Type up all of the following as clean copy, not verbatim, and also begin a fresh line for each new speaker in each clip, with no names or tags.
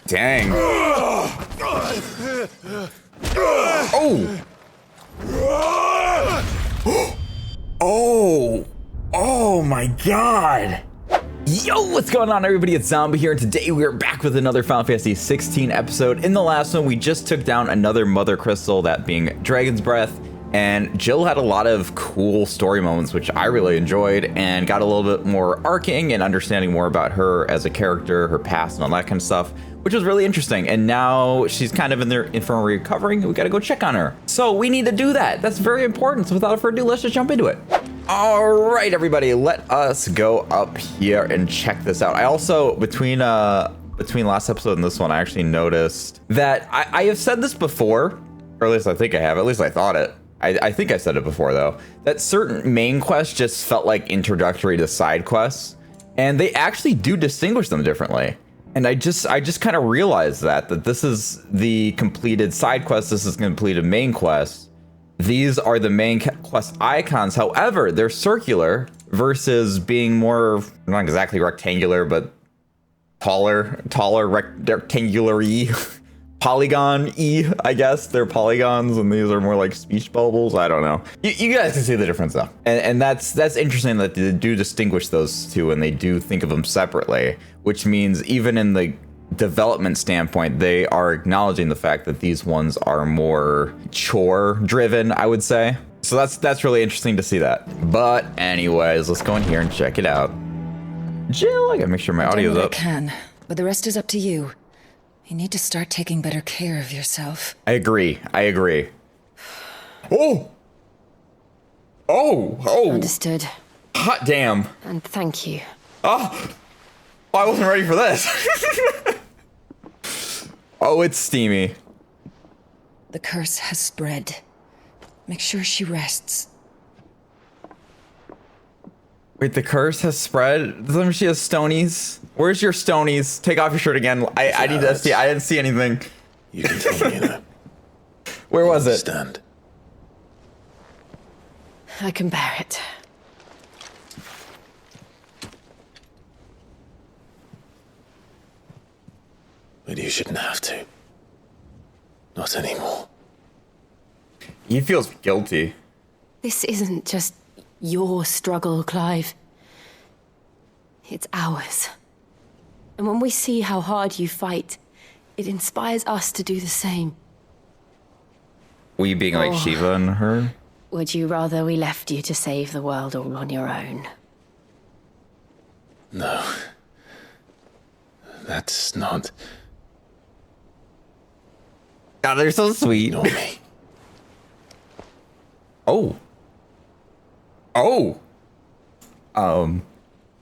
Dang. Oh. Oh my god. Yo, what's going on, everybody? It's Zombie here, and today we are back with another Final Fantasy 16 episode. In the last one, we just took down another Mother Crystal, that being Dragon's Breath, and Jill had a lot of cool story moments, which I really enjoyed, and got a little bit more arcing and understanding more about her as a character, her past, and all that kind of stuff, which was really interesting. And now she's kind of in the infirmary recovering, and we gotta go check on her. So we need to do that. That's very important. So without further ado, let's just jump into it. All right, everybody, let us go up here and check this out. I also, between last episode and this one, I actually noticed that I have said this before, or at least I think I have, at least I thought it. I think I said it before though, that certain main quests just felt like introductory to side quests, and they actually do distinguish them differently. And I just kind of realized that this is the completed side quest, this is completed main quest. These are the main quest icons. However, they're circular versus being more, not exactly rectangular, but taller, rectangular-y, polygon-y, I guess. They're polygons, and these are more like speech bubbles. I don't know. You guys can see the difference, though. And that's interesting that they do distinguish those two, and they do think of them separately, which means even in the development standpoint, they are acknowledging the fact that these ones are more chore driven, I would say. So that's really interesting to see that. But anyways, let's go in here and check it out. Jill, I gotta make sure my audio's up.
I can, but the rest is up to you. You need to start taking better care of yourself.
I agree. Oh!
Understood.
Hot damn.
And thank you.
Oh, I wasn't ready for this. Oh, it's steamy.
The curse has spread. Make sure she rests.
Wait, the curse has spread? Doesn't she have stonies? Where's your stonies? Take off your shirt again. I need to see. I didn't see anything.
You can tell me that.
Where was it?
Stand.
I can bear it.
But you shouldn't have to. Not anymore.
He feels guilty.
This isn't just your struggle, Clive. It's ours. And when we see how hard you fight, it inspires us to do the same.
We being like Shiva and her?
Would you rather we left you to save the world all on your own?
No. That's not...
God, they're so sweet.
Ignore me.
Oh.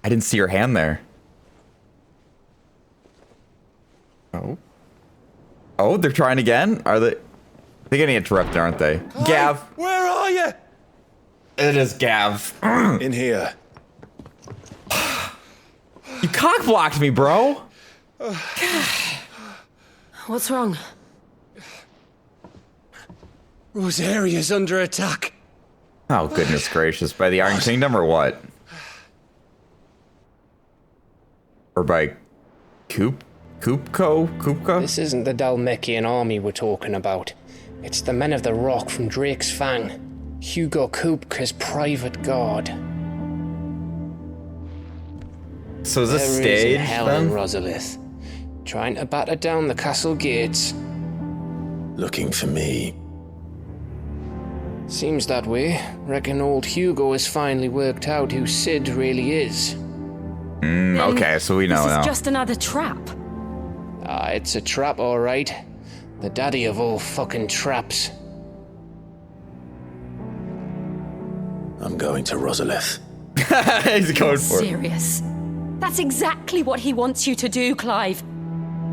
I didn't see your hand there. Oh, they're trying again? Are they? They're getting interrupted, aren't they?
Hi,
Gav.
where are you?
It is Gav.
In here.
You cock blocked me, bro.
What's wrong?
Rosaria's under attack.
Oh, goodness gracious. By the Iron Kingdom or what? Or by Kupka?
This isn't the Dalmekian army we're talking about. It's the men of the Rock from Drake's Fang. Hugo Kupka's private guard.
So is this
There is
staged
hell in
then?
Rosalith, trying to batter down the castle gates.
Looking for me.
Seems that way. Reckon old Hugo has finally worked out who Sid really is.
Okay, so we know
This
now.
is just another trap.
Ah, it's a trap, all right. The daddy of all fucking traps.
I'm going to Rosalith.
He's going for it.
Serious. That's exactly what he wants you to do, Clive.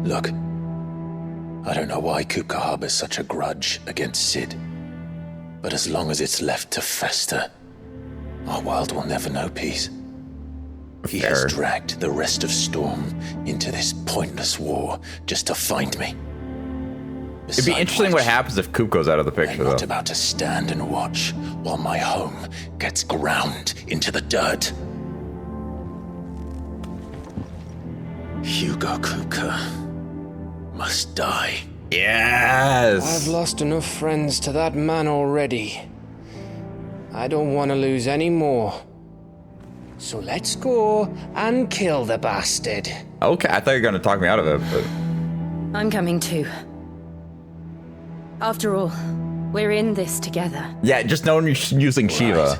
Look. I don't know why Kupka harbors such a grudge against Sid. But as long as it's left to fester, our world will never know peace. He has dragged the rest of Storm into this pointless war just to find me.
It'd be interesting what happens if Coop goes out of the
I'm
picture,
not
though.
about to stand and watch while my home gets ground into the dirt. Hugo Kupka. must die.
Yes.
I've lost enough friends to that man already. I don't want to lose any more. So let's go and kill the bastard.
Okay, I thought you were going to talk me out of it, but...
I'm coming too. After all, we're in this together.
Yeah, just knowing you're using Shiva.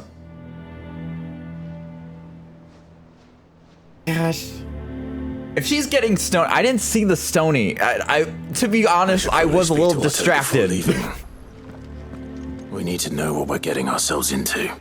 Gosh. If she's getting stoned, I didn't see the stony. To be honest, I was a little distracted.
We need to know what we're getting ourselves into.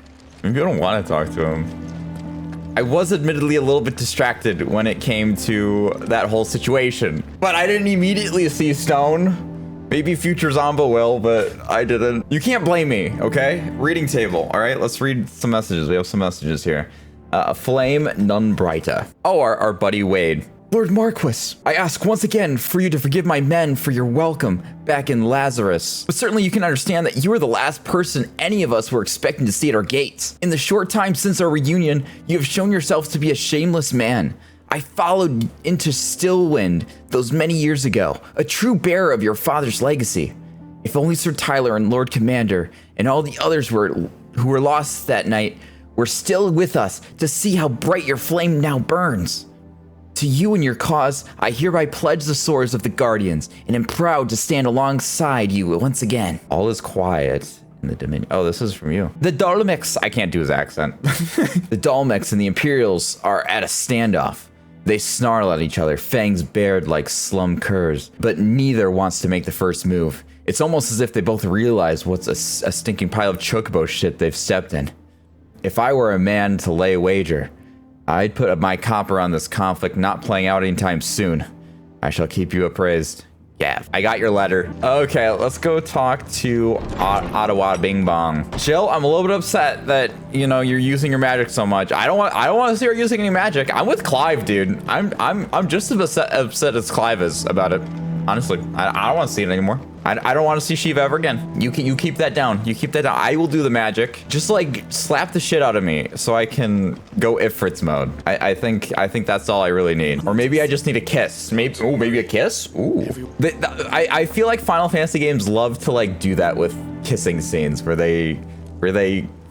Maybe I don't want to talk to him. I was admittedly a little bit distracted when it came to that whole situation, but I didn't immediately see stone. Maybe future Zombo will, but I didn't. You can't blame me, okay? Reading table, all right? Let's read some messages. We have some messages here. Flame none brighter. Oh, our buddy Wade. Lord Marquis, I ask once again for you to forgive my men for your welcome back in Lazarus. But certainly you can understand that you are the last person any of us were expecting to see at our gates. In the short time since our reunion, you have shown yourself to be a shameless man. I followed into Stillwind those many years ago, a true bearer of your father's legacy. If only Sir Tyler and Lord Commander and all the others who were lost that night were still with us to see how bright your flame now burns. To you and your cause, I hereby pledge the swords of the Guardians, and am proud to stand alongside you once again. All is quiet in the Dominion. Oh, this is from you. The Dalmex, I can't do his accent. The Dalmex and the Imperials are at a standoff. They snarl at each other, fangs bared like slum curs, but neither wants to make the first move. It's almost as if they both realize what's a stinking pile of chocobo shit they've stepped in. If I were a man to lay a wager, I'd put my copper on this conflict not playing out anytime soon. I shall keep you appraised. Yeah, I got your letter. Okay, let's go talk to Ottawa Bing Bong. Jill, I'm a little bit upset that, you know, you're using your magic so much. I don't want to see her using any magic. I'm with Clive, dude. I'm just as upset as Clive is about it. Honestly, I don't want to see it anymore. I don't want to see Shiva ever again. You keep that down. You keep that down. I will do the magic. Just like slap the shit out of me so I can go Ifrit's mode. I think that's all I really need. Or maybe I just need a kiss. Maybe a kiss. Ooh. I feel like Final Fantasy games love to like do that with kissing scenes where they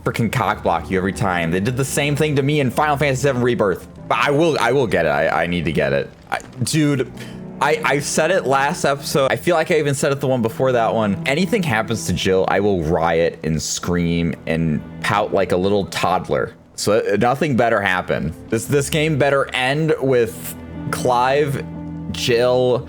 freaking cock block you every time. They did the same thing to me in Final Fantasy VII Rebirth. But I will get it. I need to get it. Dude. I said it last episode. I feel like I even said it the one before that one. Anything happens to Jill, I will riot and scream and pout like a little toddler. So nothing better happen. This game better end with Clive, Jill,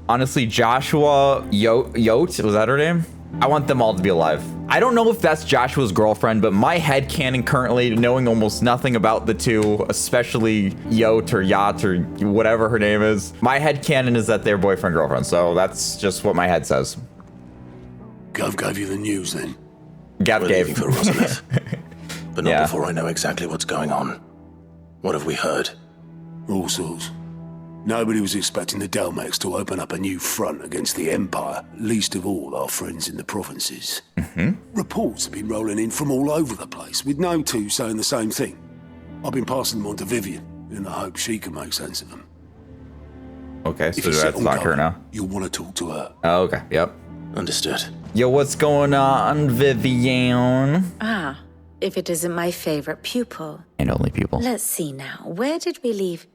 honestly, Joshua, Yote, was that her name? I want them all to be alive. I don't know if that's Joshua's girlfriend, but my headcanon currently, knowing almost nothing about the two, especially Yote or Yacht or whatever her name is, my headcanon is that they're boyfriend-girlfriend, so that's just what my head says.
Gav gave you the news then?
Gav
We're
gave.
leaving for Rosalith, but not
Yeah.
before I know exactly what's going on. What have we heard?
All sorts. Nobody was expecting the Dalmex to open up a new front against the Empire, least of all our friends in the provinces. Reports have been rolling in from all over the place, with no two saying the same thing. I've been passing them on to Vivian, in the hope she can make sense of them.
Okay, so
If you
that's
settle
not her
going,
now.
you'll want to talk to her.
Oh, okay, yep.
Understood.
Yo, what's going on, Vivian?
Ah, if it isn't my favorite pupil.
And only people.
Let's see now. Where did we leave?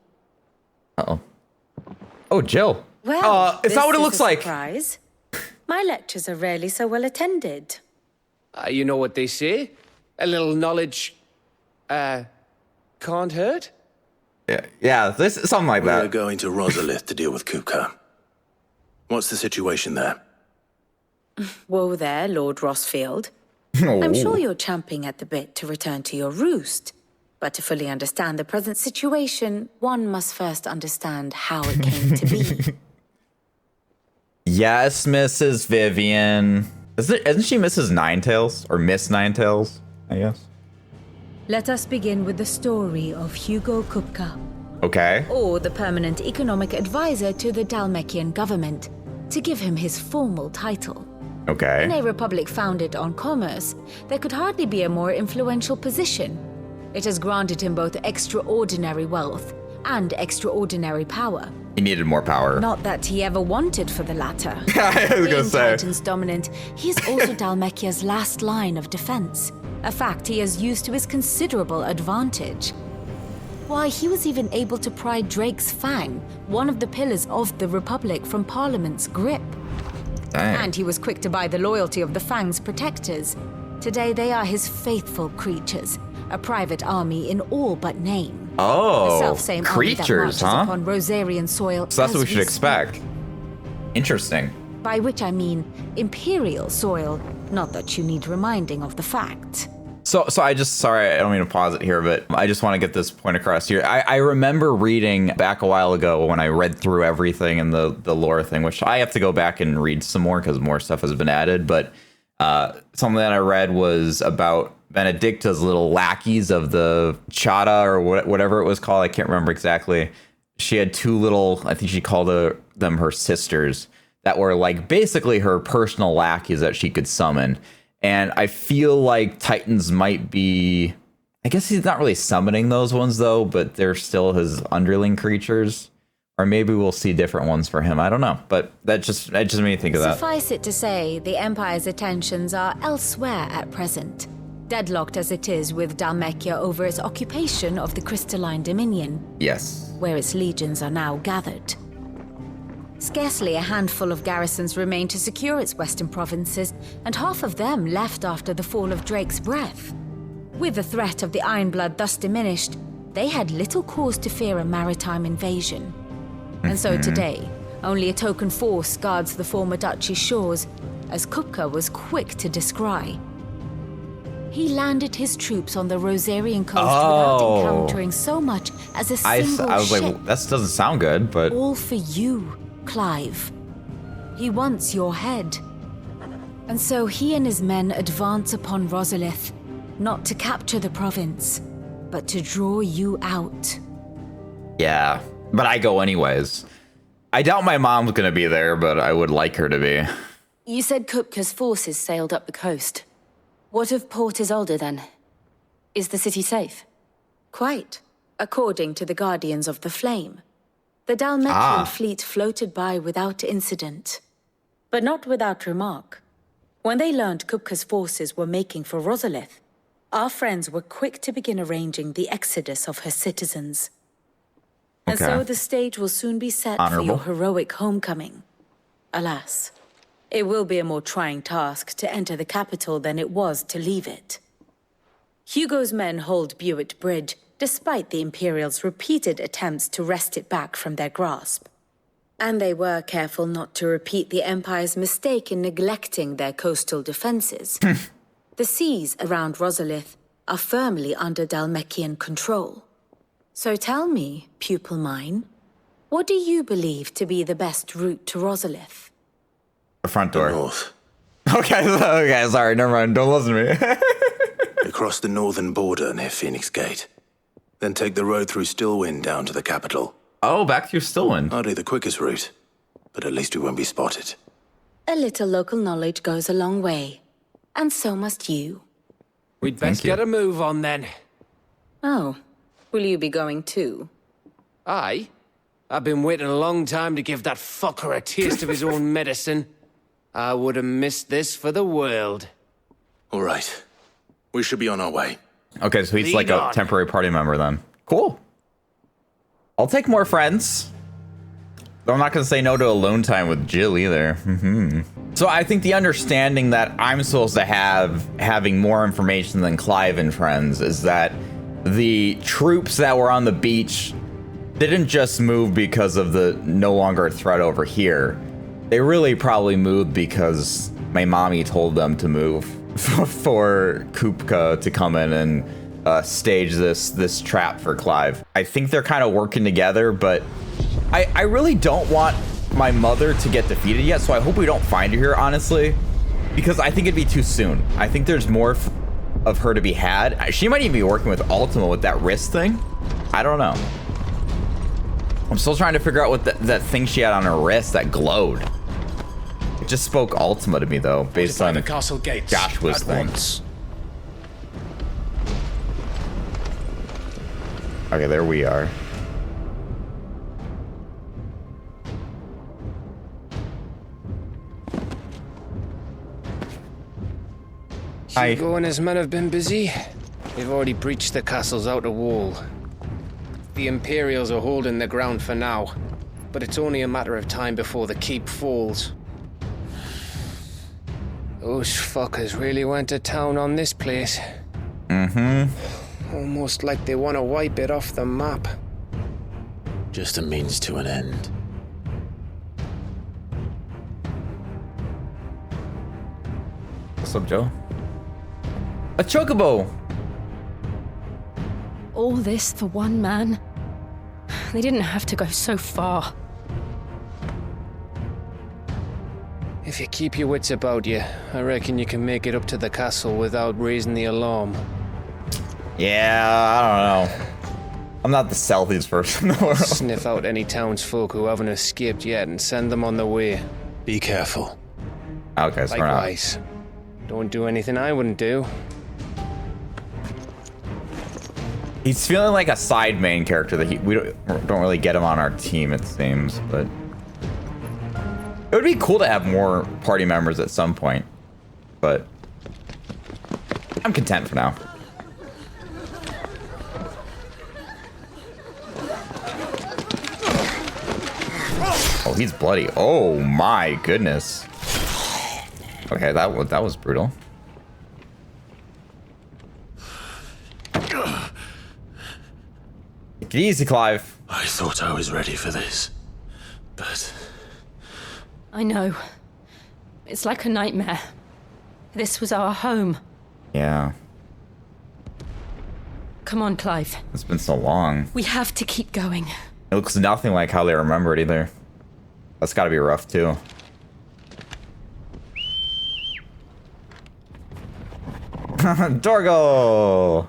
Uh-oh. Oh, Jill.
Well,
it's not what it looks like.
Surprise. My lectures are rarely so well attended.
You know what they say? A little knowledge, can't hurt?
Yeah, this something like
We're
that.
going to Rosalith to deal with Kupka. What's the situation there?
Whoa there, Lord Rossfield. I'm sure you're champing at the bit to return to your roost. But to fully understand the present situation, one must first understand how it came to be.
Yes, Mrs. Vivian. Isn't she Mrs. Ninetails? Or Miss Ninetails, I guess?
Let us begin with the story of Hugo Kupka,
Okay.
or the permanent economic advisor to the Dalmekian government, to give him his formal title. In
Okay.
a republic founded on commerce, there could hardly be a more influential position. It has granted him both extraordinary wealth, and extraordinary power.
He needed more power.
Not that he ever wanted for the latter.
I was gonna
Being
say.
Titan's dominant, he is also Dhalmekia's last line of defense, a fact he has used to his considerable advantage. Why, he was even able to pry Drake's Fang, one of the pillars of the Republic, from Parliament's grip.
Dang.
And he was quick to buy the loyalty of the Fang's protectors. Today they are his faithful creatures, a private army in all but name.
Oh,
the self-same army that
creatures,
marches
huh?
upon Rosarian soil.
So that's what we
as
should expect.
speak.
Interesting.
By which I mean Imperial soil, not that you need reminding of the fact.
So I just, sorry, I don't mean to pause it here, but I just want to get this point across here. I remember reading back a while ago when I read through everything in the lore thing, which I have to go back and read some more because more stuff has been added. But something that I read was about Benedicta's little lackeys of the Chata or whatever it was called. I can't remember exactly. She had two little, I think she called them her sisters, that were like basically her personal lackeys that she could summon. And I feel like Titans might be, I guess he's not really summoning those ones though, but they're still his underling creatures. Or maybe we'll see different ones for him. I don't know, but that just made me think of that.
Suffice it to say, the Empire's attentions are elsewhere at present, deadlocked as it is with Dhalmekia over its occupation of the Crystalline Dominion,
Yes.
where its legions are now gathered. Scarcely a handful of garrisons remain to secure its western provinces, and half of them left after the fall of Drake's breath. With the threat of the Ironblood thus diminished, they had little cause to fear a maritime invasion. And so today, only a token force guards the former duchy's shores, as Kupka was quick to descry. He landed his troops on the Rosarian coast without encountering so much as a single
I was
ship.
like, that doesn't sound good, but
All for you, Clive. He wants your head. And so he and his men advance upon Rosalith, not to capture the province, but to draw you out.
yeah. But I go anyways. I doubt my mom's gonna be there, but I would like her to be.
You said Kupka's forces sailed up the coast. What of Port Isolde then? Is the city safe?
Quite, according to the Guardians of the Flame. The Dhalmekian fleet floated by without incident, but not without remark. When they learned Kupka's forces were making for Rosalith, our friends were quick to begin arranging the exodus of her citizens. And so the stage will soon be set for your heroic homecoming. Alas, it will be a more trying task to enter the capital than it was to leave it. Hugo's men hold Buett Bridge, despite the Imperials' repeated attempts to wrest it back from their grasp. And they were careful not to repeat the Empire's mistake in neglecting their coastal defenses. The seas around Rosalith are firmly under Dhalmekian control. So tell me, pupil mine, what do you believe to be the best route to Rosalith?
The front door.
North.
Okay, sorry, never mind. Don't listen to me.
Across the northern border near Phoenix Gate. Then take the road through Stillwind down to the capital.
Oh, back through Stillwind.
Hardly the quickest route, but at least we won't be spotted.
A little local knowledge goes a long way, and so must you.
We'd best get a move on then.
Oh, will you be going too?
Aye. I've been waiting a long time to give that fucker a taste of his own medicine. I would have missed this for the world.
All right. We should be on our way.
Okay, so he's like a temporary party member then. Cool. I'll take more friends. But I'm not going to say no to alone time with Jill either. So I think the understanding that I'm supposed to have, having more information than Clive and friends, is that the troops that were on the beach didn't just move because of the no longer threat over here. They really probably moved because my mommy told them to move for Kupka to come in and stage this trap for Clive. I think they're kind of working together, but I really don't want my mother to get defeated yet, so I hope we don't find her here, honestly, because I think it'd be too soon. I think there's more of her to be had. She might even be working with Ultima with that wrist thing. I don't know. I'm still trying to figure out what that thing she had on her wrist that glowed. It just spoke Ultima to me, though, based on
the castle gates
Joshua's thing.
once.
Okay, there we are. Hi.
Hugo and his men have been busy. They've already breached the castle's outer wall. The Imperials are holding the ground for now, but it's only a matter of time before the keep falls. Those fuckers really went to town on this place. Almost like they want to wipe it off the map.
Just a means to an end.
What's up, Joe? A chocobo!
All this for one man? They didn't have to go so far.
If you keep your wits about you, I reckon you can make it up to the castle without raising the alarm.
Yeah, I don't know. I'm not the stealthiest person in the world.
Sniff out any townsfolk who haven't escaped yet and send them on their way.
Be careful.
Okay, so we're not.
Likewise. Don't do anything I wouldn't do.
He's feeling like a side main character that we don't really get him on our team, it seems, but it would be cool to have more party members at some point, but I'm content for now. Oh, he's bloody. Oh my goodness. Okay, that was brutal. Take it easy, Clive.
I thought I was ready for this, but...
I know. It's like a nightmare. This was our home.
Yeah.
Come on, Clive.
It's been so long.
We have to keep going.
It looks nothing like how they remember it either. That's gotta be rough too. Dorgo!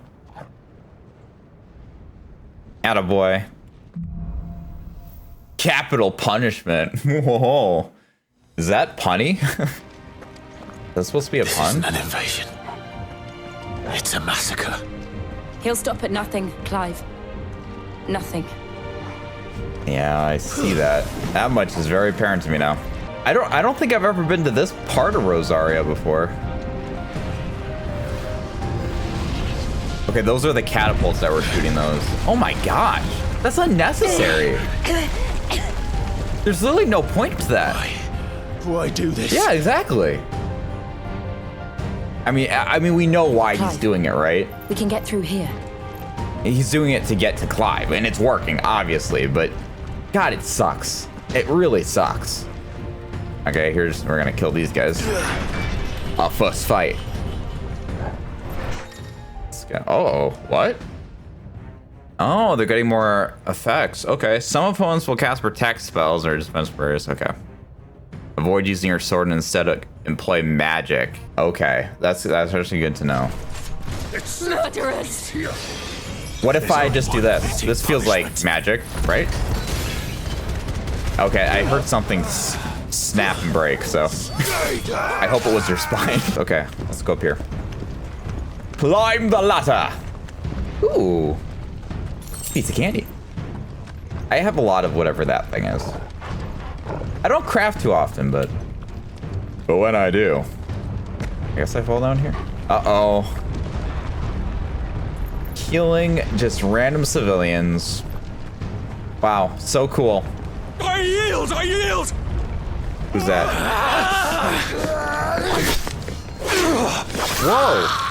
Attaboy. Capital punishment. Whoa. Is that punny? That's supposed to be a pun?
This isn't an invasion. It's a massacre.
He'll stop at nothing, Clive. Nothing.
Yeah, I see that. That much is very apparent to me now. I don't think I've ever been to this part of Rosaria before. Okay, those are the catapults that were shooting those. Oh my gosh, that's unnecessary. There's literally no point to that.
Why do this?
Yeah, exactly. I mean, we know why he's doing it, right?
We can get through here.
He's doing it to get to Clive, and it's working, obviously, but God, it sucks. It really sucks. Okay, we're gonna kill these guys. Our first fight. Let's go. Oh, what? Oh, they're getting more effects. Okay, some opponents will cast protect spells or defense prayers. Okay. Avoid using your sword and instead employ magic. Okay, that's actually good to know.
Murderers!
What if I just do this? This feels like magic, right? Okay, I heard something snap and break, so I hope it was your spine. Okay, let's go up here. Climb the ladder. Ooh, piece of candy. I have a lot of whatever that thing is. I don't craft too often, but when I do, I guess I fall down here. Uh-oh. Killing just random civilians. Wow, so cool.
I yield! I yield!
Who's that? Whoa!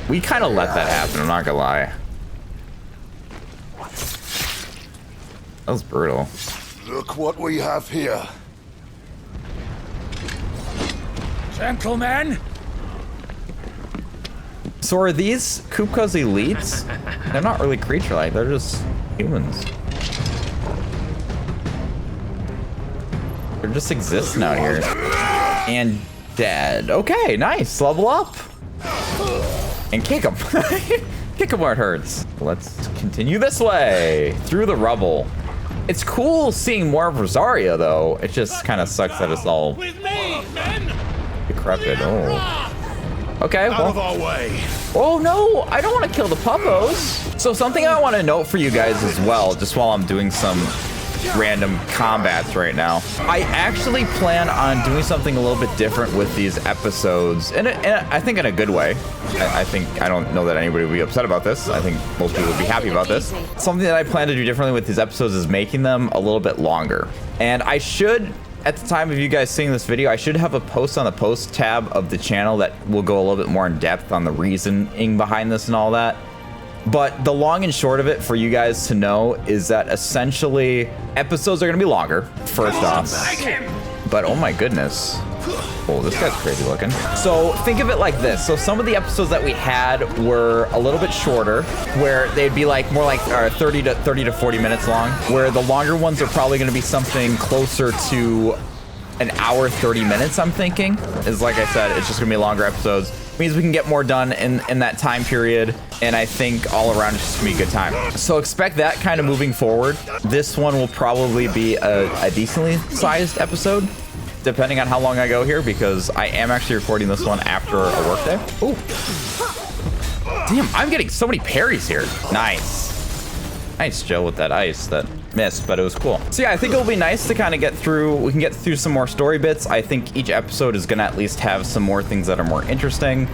We kind of let that happen, I'm not gonna lie. That was brutal.
Look what we have here.
Gentlemen!
So are these Kupka's elites? They're not really creature-like, they're just humans. They're just existing out here. And dead. Okay, nice, level up. And kick him. Kick him where it hurts. Let's continue this way, through the rubble. It's cool seeing more of Rosaria, though. It just kind of sucks that it's all decrepit. Oh. Okay, well.
Out of our way.
Oh no, I don't want to kill the puppos. So something I want to note for you guys as well, just while I'm doing some random combats right now. I actually plan on doing something a little bit different with these episodes, and I think in a good way. I don't know that anybody will be upset about this. I think most people would be happy about this. Something that I plan to do differently with these episodes is making them a little bit longer. And I should, at the time of you guys seeing this video, I should have a post on the post tab of the channel that will go a little bit more in depth on the reasoning behind this and all that. But the long and short of it for you guys to know is that essentially episodes are going to be longer, first off. But oh my goodness. Oh, this guy's crazy looking. So think of it like this. So some of the episodes that we had were a little bit shorter, where they'd be like more like 30 to 40 minutes long, where the longer ones are probably going to be something closer to an hour, 30 minutes, I'm thinking. Is like I said, it's just going to be longer episodes. Means we can get more done in that time period, and I think all around it's just gonna be a good time. So expect that kind of moving forward. This one will probably be a decently sized episode, depending on how long I go here, because I am actually recording this one after a work day. Oh, damn, I'm getting so many parries here. Nice Joe with that ice that missed, but it was cool. So yeah, I think it'll be nice to kind of get through. We can get through some more story bits. I think each episode is gonna at least have some more things that are more interesting,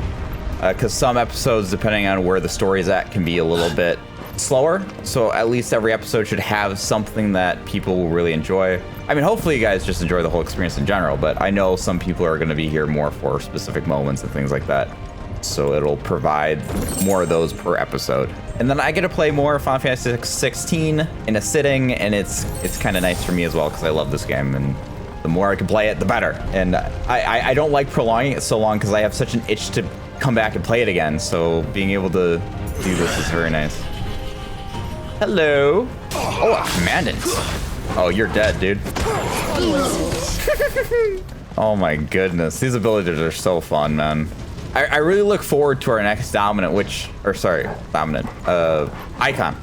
because some episodes, depending on where the story's at, can be a little bit slower. So at least every episode should have something that people will really enjoy. I mean, hopefully you guys just enjoy the whole experience in general, but I know some people are gonna be here more for specific moments and things like that. So it'll provide more of those per episode. And then I get to play more Final Fantasy 16 in a sitting, and it's kind of nice for me as well, because I love this game, and the more I can play it, the better. And I don't like prolonging it so long, because I have such an itch to come back and play it again. So being able to do this is very nice. Hello. Oh, a commandant. Oh, you're dead, dude. Oh my goodness. These abilities are so fun, man. I really look forward to our next dominant, icon,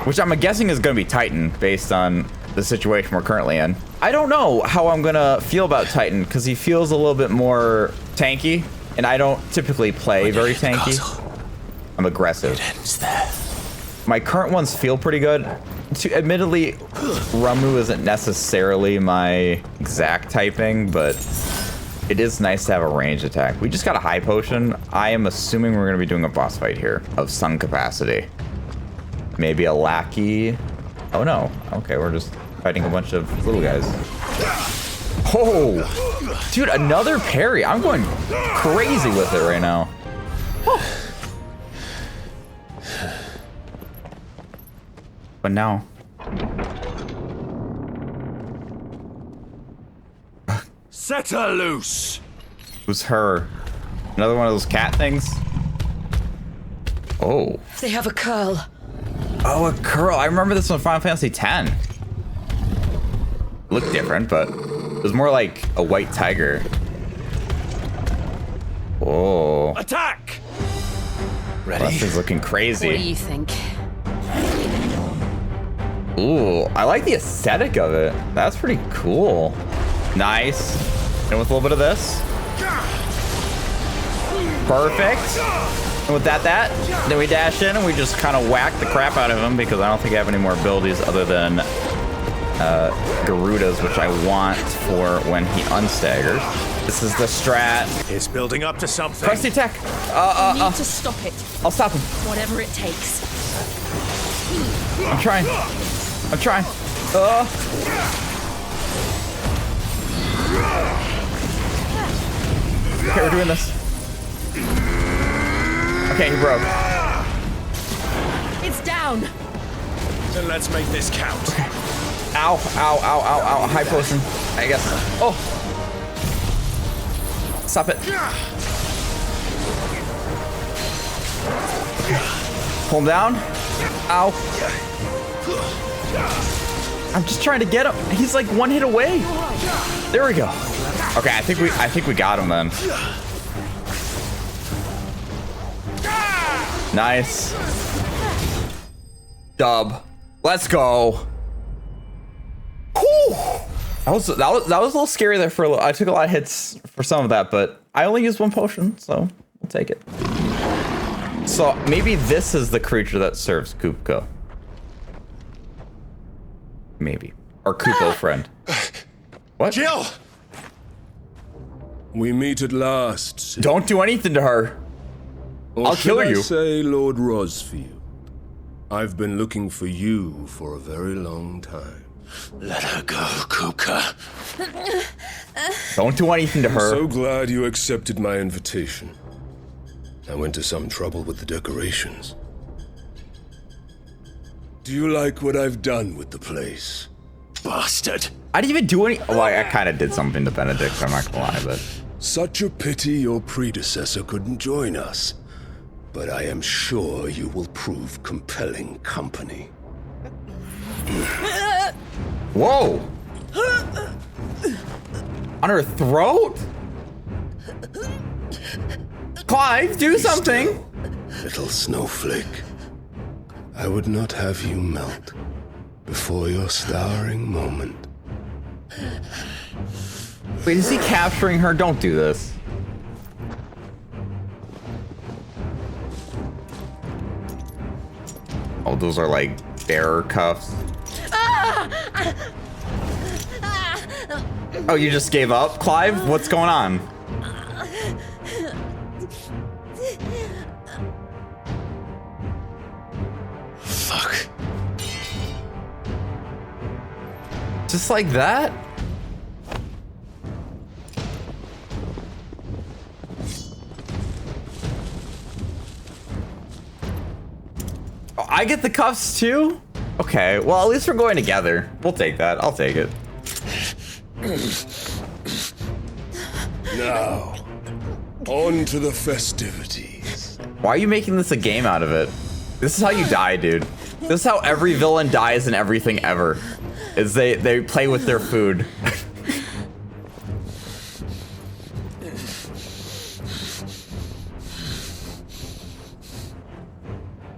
which I'm guessing is going to be Titan based on the situation we're currently in. I don't know how I'm going to feel about Titan, because he feels a little bit more tanky, and I don't typically play very tanky. I'm aggressive.
It ends there.
My current ones feel pretty good. Admittedly, Ramu isn't necessarily my exact typing, but it is nice to have a ranged attack. We just got a high potion. I am assuming we're going to be doing a boss fight here of some capacity. Maybe a lackey. Oh no. Okay, we're just fighting a bunch of little guys. Oh, dude, another parry. I'm going crazy with it right now. Oh. But now.
Set her loose.
Who's her? Another one of those cat things? Oh.
They have a curl.
Oh, a curl. I remember this one Final Fantasy X. Looked different, but it was more like a white tiger. Oh.
Attack!
Ready?
Well, this is looking crazy.
What do you think?
Ooh, I like the aesthetic of it. That's pretty cool. Nice. And with a little bit of this. Perfect. And with that, then we dash in and we just kind of whack the crap out of him, because I don't think I have any more abilities other than Garuda's, which I want for when he unstaggers. This is the strat.
It's building up to something.
Press the attack.
You need to stop it.
I'll stop him.
Whatever it takes.
I'm trying. Okay, we're doing this. Okay, he broke.
It's down.
Then let's make this count.
Okay. Ow, ow, ow, ow, ow. High potion, I guess. Oh. Stop it. Okay. Pull him down. Ow. I'm just trying to get him. He's like one hit away. There we go. Okay, I think we got him then. Nice. Dub. Let's go. Whew. That was a little scary there for a little. I took a lot of hits for some of that, but I only used one potion, so we'll take it. So maybe this is the creature that serves Kupka. Maybe. Our Kupo friend. What?
Jill!
We meet at last, Sid.
Don't do anything to her.
Or
I'll kill
should I
you.
say, Lord Rosfield. I've been looking for you for a very long time.
Let her go, Kupka.
Don't do anything to her.
So glad you accepted my invitation. I went to some trouble with the decorations. Do you like what I've done with the place?
Bastard.
I didn't even do any. Well, I kind of did something to Benedict. I'm not gonna lie, but
Such a pity your predecessor couldn't join us. But I am sure you will prove compelling company.
whoa! On her throat? Clive, do something!
Little snowflake. I would not have you melt before your starring moment.
Wait, is he capturing her? Don't do this. Oh, those are like bearer cuffs. Oh, you just gave up, Clive? What's going on?
Fuck.
Just like that? Oh, I get the cuffs too? Okay, well, at least we're going together. We'll take that. I'll take it.
Now, on to the festivities.
Why are you making this a game out of it? This is how you die, dude. This is how every villain dies in everything ever. Is they play with their food.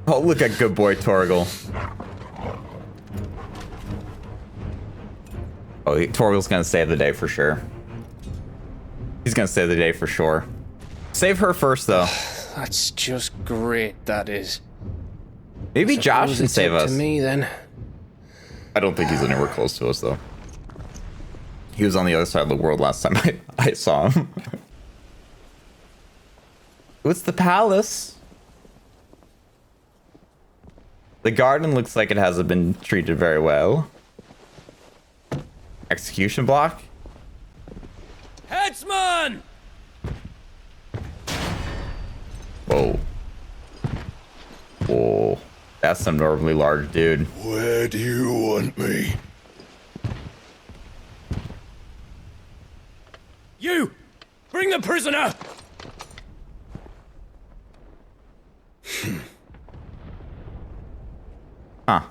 Oh, look at good boy Torgal. Oh, Torgal's gonna save the day for sure. He's gonna save the day for sure. Save her first, though.
That's just great, that is.
Maybe Josh can save us.
To me, then.
I don't think he's anywhere close to us, though. He was on the other side of the world last time I saw him. It's the palace. The garden looks like it hasn't been treated very well. Execution block?
Headsman!
Whoa. Whoa. That's an abnormally large dude.
Where do you want me?
You! Bring the prisoner!
Huh.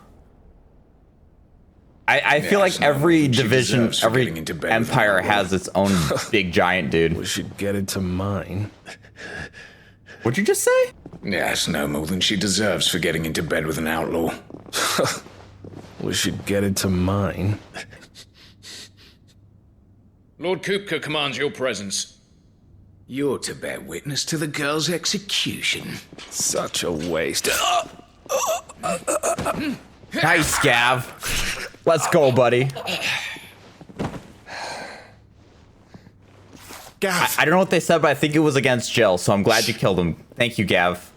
I feel like every division, every empire has its own big giant dude.
We should get into mine.
What'd you just say?
Yes, no more than she deserves for getting into bed with an outlaw.
We should get into mine.
Lord Kupka commands your presence.
You're to bear witness to the girl's execution.
Such a waste.
Nice, Gav. Let's go, buddy.
Gav.
I don't know what they said, but I think it was against Jill, so I'm glad you killed him. Thank you, Gav.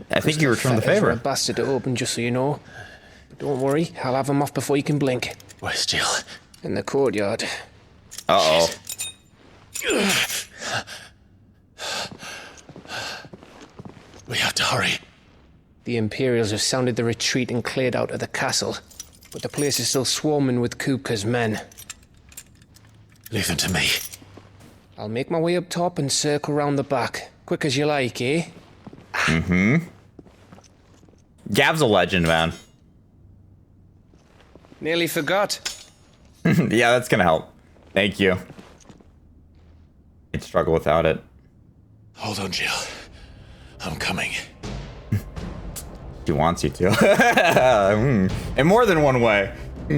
I think you returned the favor.
A bastard to open, just so you know. But don't worry, I'll have him off before you can blink.
Where's Jill?
In the courtyard.
Uh-oh.
We have to hurry.
The Imperials have sounded the retreat and cleared out of the castle. But the place is still swarming with Kupka's men.
Leave them to me.
I'll make my way up top and circle round the back. Quick as you like, eh?
Mm-hmm. Gav's a legend, man.
Nearly forgot.
Yeah, that's gonna help. Thank you. I'd struggle without it.
Hold on, Jill. I'm coming.
She wants you to. In more than one way.
I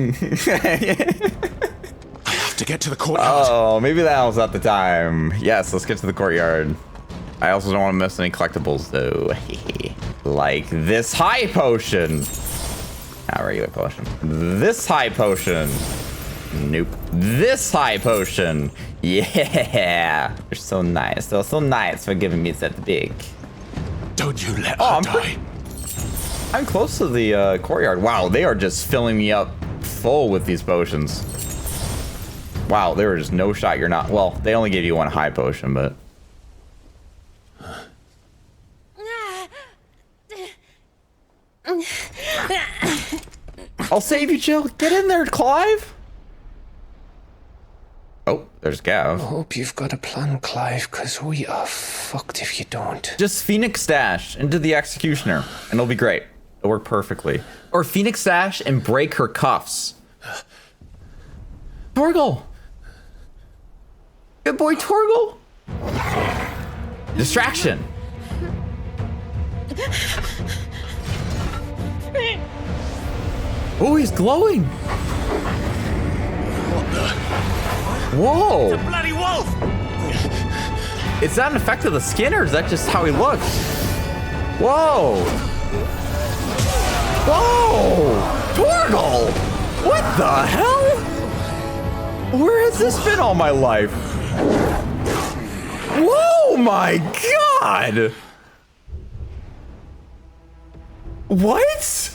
have to get to the courtyard.
Oh, maybe that was not the time. Yes, let's get to the courtyard. I also don't want to miss any collectibles, though. Like this high potion. Not regular potion. This high potion. Nope. This high potion. Yeah. You're so nice. So nice for giving me that big.
Don't you let her die.
I'm close to the courtyard. Wow, they are just filling me up full with these potions. Wow, there is no shot you're not. Well, they only gave you one high potion, but. I'll save you, Jill. Get in there, Clive. Oh, there's Gav.
I hope you've got a plan, Clive, because we are fucked if you don't.
Just Phoenix Dash into the Executioner, and it'll be great. It'll work perfectly. Or Phoenix Dash and break her cuffs. Torgal. Good boy, Torgal. Distraction. Oh, he's glowing.
What the?
Whoa.
It's a bloody wolf!
Is that an effect of the skin, or is that just how he looks? Whoa. Whoa. Torgal. What the hell? Where has this been all my life? Whoa, my God. What?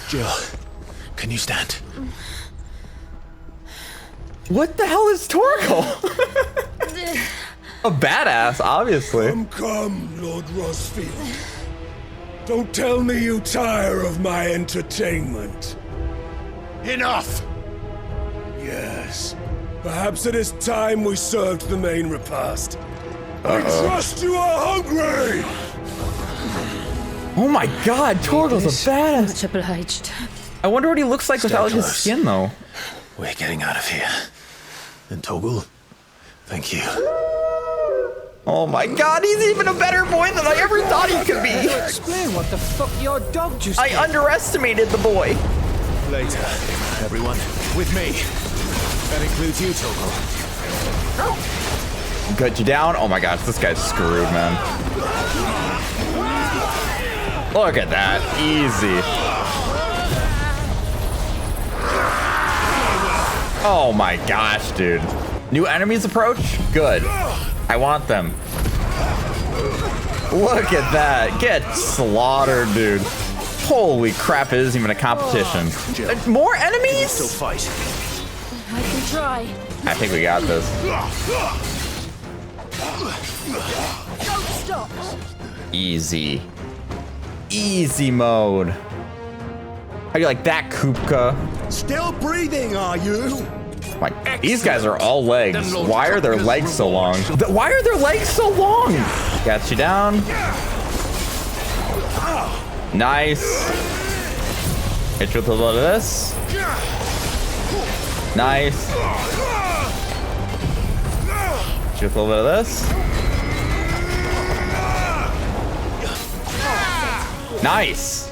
Jill, can you stand?
What the hell is Torgal? A badass, obviously.
Come, Lord Rosfield. Don't tell me you tire of my entertainment.
Enough!
Yes. Perhaps it is time we served the main repast. I trust you are hungry!
Oh my God, Torgal's a badass.
Much obliged.
I wonder what he looks like without his
close.
skin, though.
We're getting out of here. And Torgal, thank you.
Oh my God, he's even a better boy than I ever thought he could be.
Explain what the fuck your dog just
I underestimated the boy.
Later, everyone. With me. That includes you, Torgal.
Cut you down. Oh my gosh, this guy's screwed, man. Look at that. Easy. Oh my gosh, dude. New enemies approach? Good. I want them. Look at that. Get slaughtered, dude. Holy crap, it isn't even a competition. More enemies?
Still fight.
I can try.
I think we got this.
Don't stop.
Easy. Easy mode. How do you like that, Kupka?
Still breathing, are you?
Like, these guys are all legs. Why are their legs so long? Why are their legs so long? Got you down. Nice. Hit you with a little of this. Nice. Hit you with a little bit of this. Nice.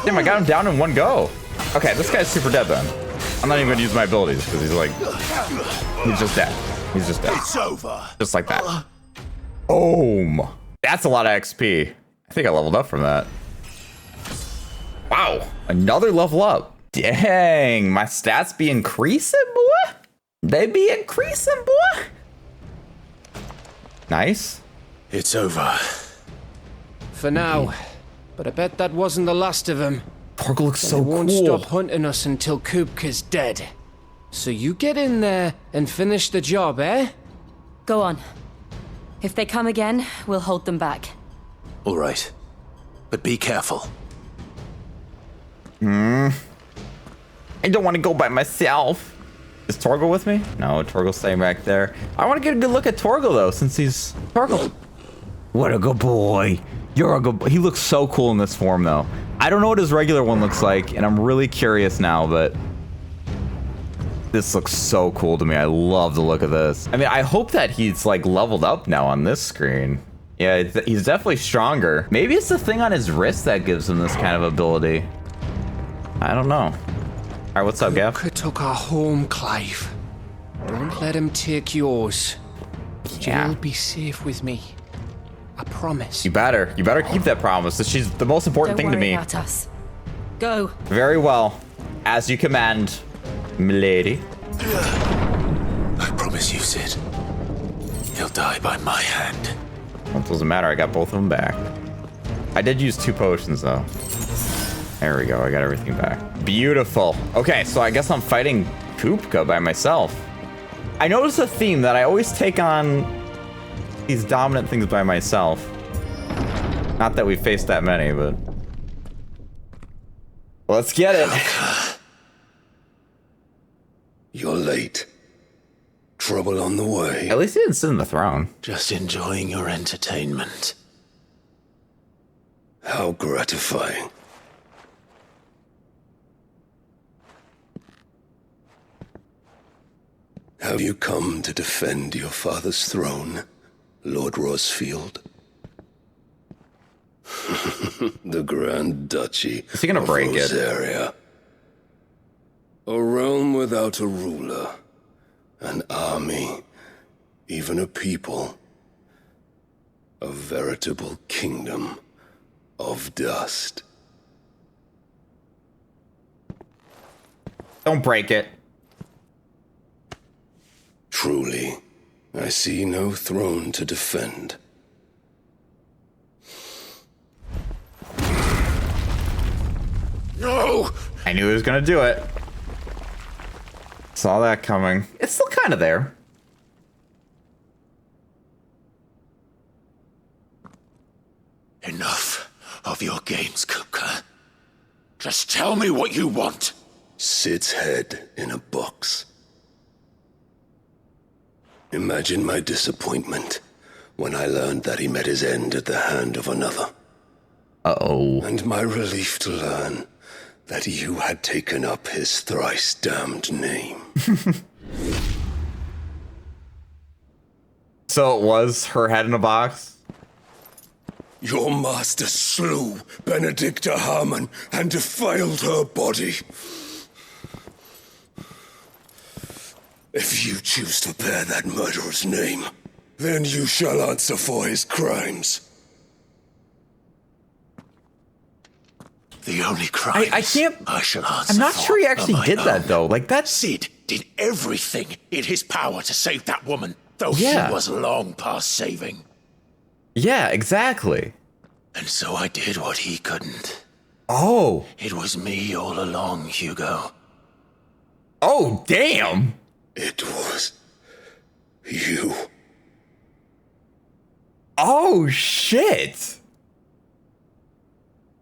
Damn, I got him down in one go. Okay, this guy's super dead then. I'm not even gonna use my abilities because he's like, he's just dead. He's just dead.
It's over.
Just like that. Boom. That's a lot of XP. I think I leveled up from that. Wow, another level up. Dang, my stats be increasing, boy. They be increasing, boy. Nice.
It's over.
For now. But I bet that wasn't the last of them.
Torgal looks so
cool. They won't
cool.
stop hunting us until Kupka's dead. So you get in there and finish the job, eh?
Go on. If they come again, we'll hold them back.
All right. But be careful.
I don't want to go by myself. Is Torgal with me? No, Torgal's staying back there. I want to get a good look at Torgal, though, since he's... Torgal. What a good boy. You're a good boy. He looks so cool in this form, though. I don't know what his regular one looks like, and I'm really curious now, but... This looks so cool to me. I love the look of this. I mean, I hope that he's, like, leveled up now on this screen. Yeah, he's definitely stronger. Maybe it's the thing on his wrist that gives him this kind of ability. I don't know. All right, what's up, Gav?
Kupka took our home, Clive. Don't let him take yours.
Yeah.
You'll be safe with me. promise.
You better keep that promise. She's the most important thing to me.
Don't worry about us. Go.
Very well. As you command, milady.
I promise you, Sid. He'll die by my hand.
Well, it doesn't matter. I got both of them back. I did use 2 potions, though. There we go. I got everything back. Beautiful. Okay, so I guess I'm fighting Kupka by myself. I noticed a theme that I always take on these dominant things by myself. Not that we faced that many, but... Let's get it.
You're late. Trouble on the way.
At least he didn't sit in the throne.
Just enjoying your entertainment.
How gratifying. Have you come to defend your father's throne, Lord Rosfield? The Grand Duchy
Is he gonna break it?
Rosaria. A realm without a ruler, an army, even a people. A veritable kingdom of dust.
Don't break it.
Truly, I see no throne to defend.
No! I knew he was gonna do it. Saw that coming. It's still kind of there.
Enough of your games, Kupka. Just tell me what you want.
Sid's head in a box. Imagine my disappointment when I learned that he met his end at the hand of another.
Uh-oh.
And my relief to learn that you had taken up his thrice damned name.
So it was her head in a box?
Your master slew Benedicta Harmon and defiled her body. If you choose to bear that murderer's name, then you shall answer for his crimes.
The only crimes
I can't...
I shall answer
I'm not
for
sure he actually
are my
did that,
own.
though. Like, that's...
Sid did everything in his power to save that woman, though
Yeah.
she was long past saving.
Yeah, exactly.
And so I did what he couldn't.
Oh.
It was me all along, Hugo.
Oh, damn.
It was you.
Oh, shit.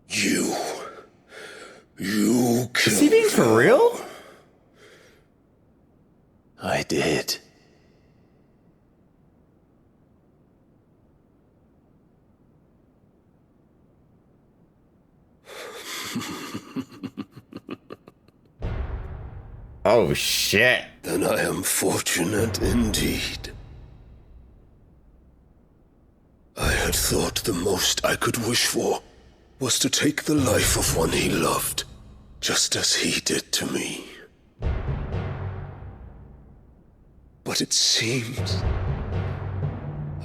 You killed
Is he being for real?
I did.
Oh, shit.
Then I am fortunate indeed. I had thought the most I could wish for was to take the life of one he loved, just as he did to me. But it seems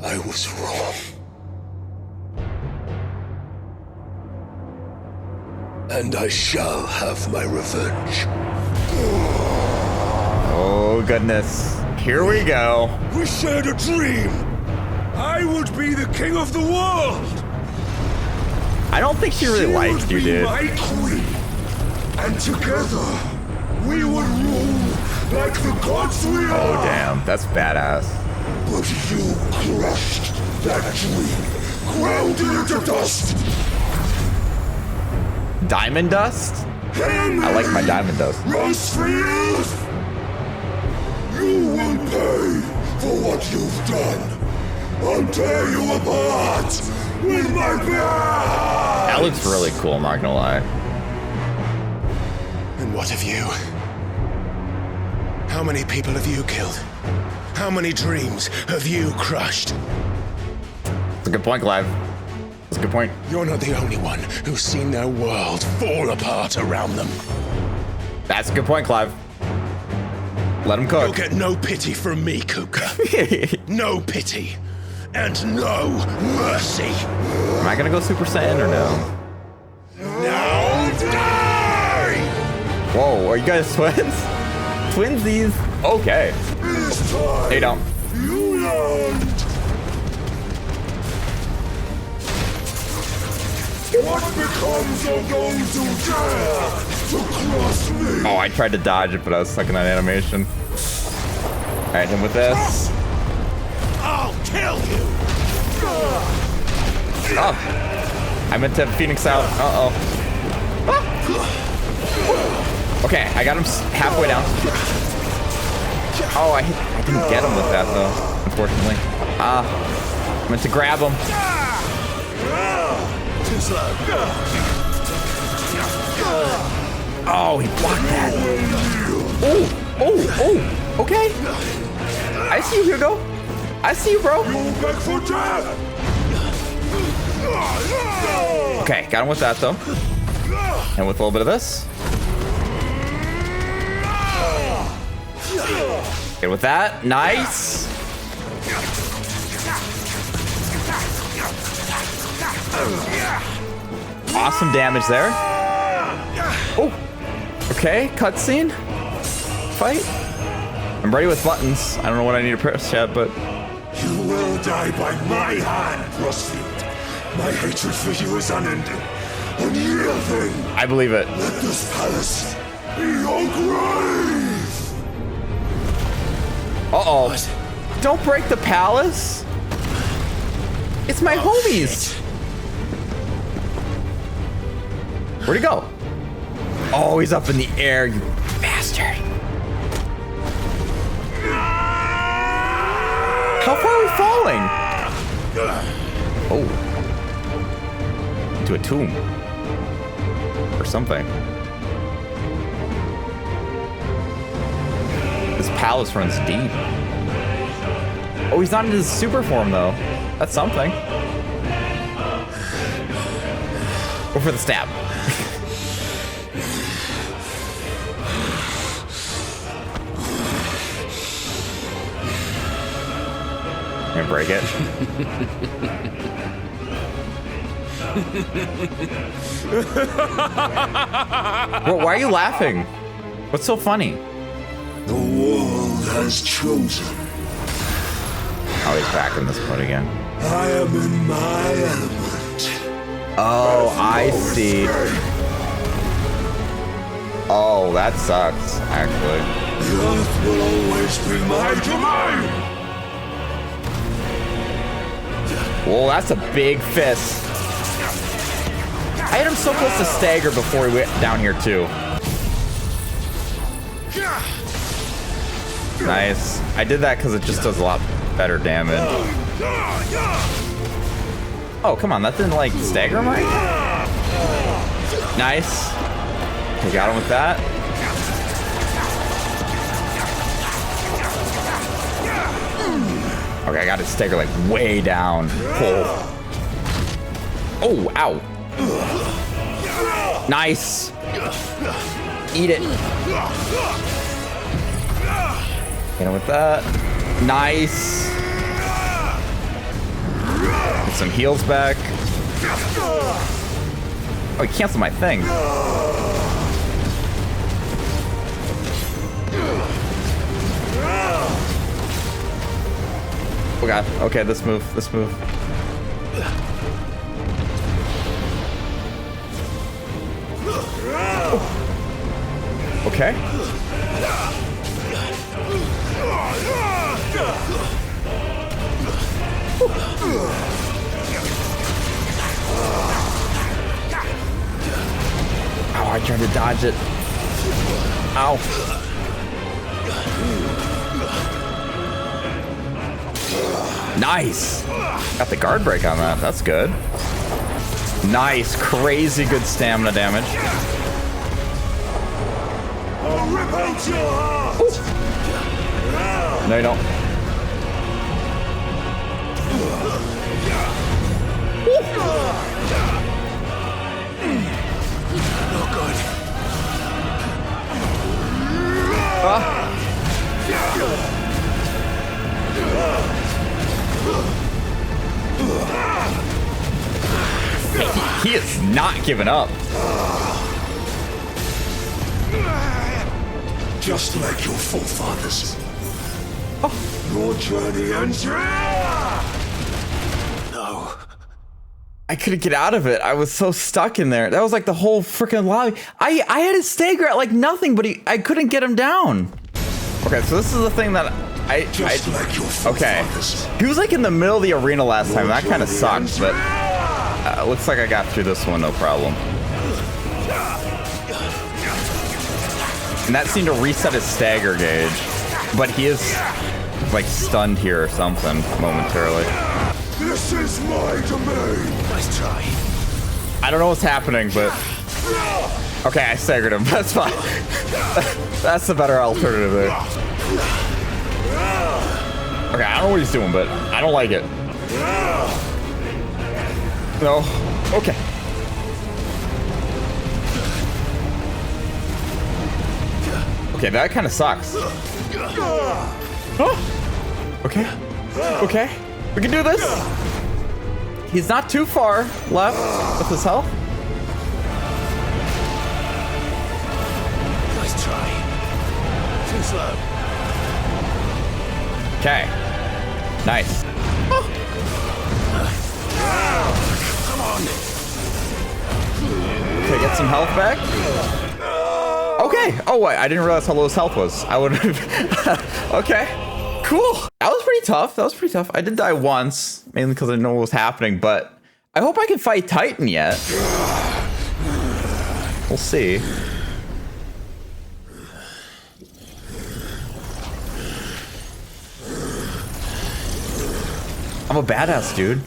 I was wrong. And I shall have my revenge.
Oh, goodness. Here we go.
We shared a dream. I would be the king of the world.
I don't think she really liked you, dude.
My queen. And together, we would rule like the gods we are.
Oh, damn. That's badass.
But you crushed that dream, ground it into dust.
Diamond dust? I like my diamond dust.
Rosefield! You will pay for what you've done. I'll tear you apart with my bare
That looks really cool, I'm not gonna lie.
And what of you? How many people have you killed? How many dreams have you crushed?
That's a good point, Clive. That's a good point.
You're not the only one who's seen their world fall apart around them.
That's a good point, Clive. Let him cook.
You'll get no pity from me, Kupka. No pity.
and no mercy.
Am I gonna go Super Saiyan or no?
Now die!
Whoa, are you guys twins? Twinsies? Okay.
This time,
They don't.
you learned. What becomes of those who dare to cross me?
Oh, I tried to dodge it, but I was stuck in that animation. All right, and with this.
I'll kill you.
Oh, I meant to have Phoenix out. Uh-oh. Ah. Okay, I got him halfway down. Oh, I didn't get him with that, though, unfortunately. I meant to grab him. Oh, he blocked that. Oh, okay. I see you, Hugo. I see you, bro. Okay, got him with that, though. And with a little bit of this. Good with that. Nice. Awesome damage there. Oh, okay. Cutscene. Fight. I'm ready with buttons. I don't know what I need to press yet, but.
You will die by my hand, Rosalith. My hatred for you is unending, unyielding.
I believe it.
Let this palace be your grave.
Uh-oh. Don't break the palace. It's my homies. Where'd he go? Oh, he's up in the air, you bastard. How far are we falling? Oh. Into a tomb. Or something. This palace runs deep. Oh, he's not in his super form, though. That's something. Go for the stab. And break it. Well, why are you laughing? What's so funny?
The world has chosen.
Oh, he's back in this mode again.
I am in my element.
Oh, I see. Oh, that sucks, actually.
The earth will always be my domain.
Whoa, that's a big fist. I had him so close to stagger before he went down here, too. Nice. I did that because it just does a lot better damage. Oh, come on. That didn't, like, stagger him right? Nice. We got him with that. Okay, I got his stagger, like, way down. Oh, ow. Nice. Eat it. Hit him with that. Nice. Get some heals back. Oh, he canceled my thing. Oh god. Okay, this move. Okay. Oh, I tried to dodge it. Ow. Nice. Got the guard break on that. That's good. Nice. Crazy good stamina damage.
I'll rip out your heart.
No, you don't.
No good.
He is not giving up.
Just like your forefathers. Your journey ends here. No.
I couldn't get out of it. I was so stuck in there. That was like the whole freaking lobby. I had to stagger at like nothing, but I couldn't get him down. Okay, so this is the thing that okay. He was like in the middle of the arena last time. That kind of sucked, but looks like I got through this one, no problem. And that seemed to reset his stagger gauge, but he is like stunned here or something momentarily.
This is my domain. Nice try.
I don't know what's happening, but okay, I staggered him. That's fine. That's the better alternative there. Okay, I don't know what he's doing, but I don't like it. No. Okay. Okay, that kind of sucks. Oh. Okay. Okay. We can do this. He's not too far left with his health.
Nice try. Too slow.
Okay. Nice. Oh.
Come on.
Okay, get some health back. Okay. Oh, wait, I didn't realize how low his health was. I would have. Okay. Cool. That was pretty tough. That was pretty tough. I did die once, mainly because I didn't know what was happening, but I hope I can fight Titan yet. We'll see. I'm a badass, dude.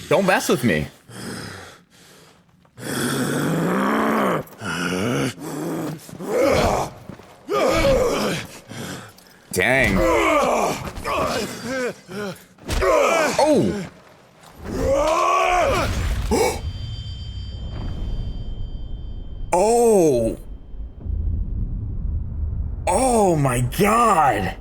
Don't mess with me. Dang. Oh. Oh. Oh my God.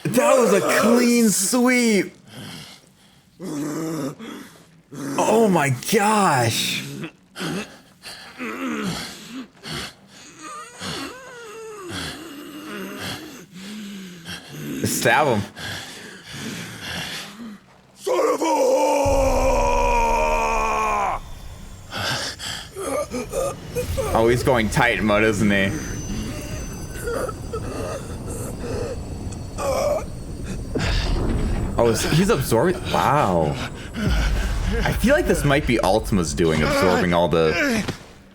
That was a clean sweep. Oh my gosh. Stab him.
Son of a whore!
Oh, he's going Titan mode, isn't he? Oh, he's absorbing. Wow. I feel like this might be Ultima's doing, absorbing all the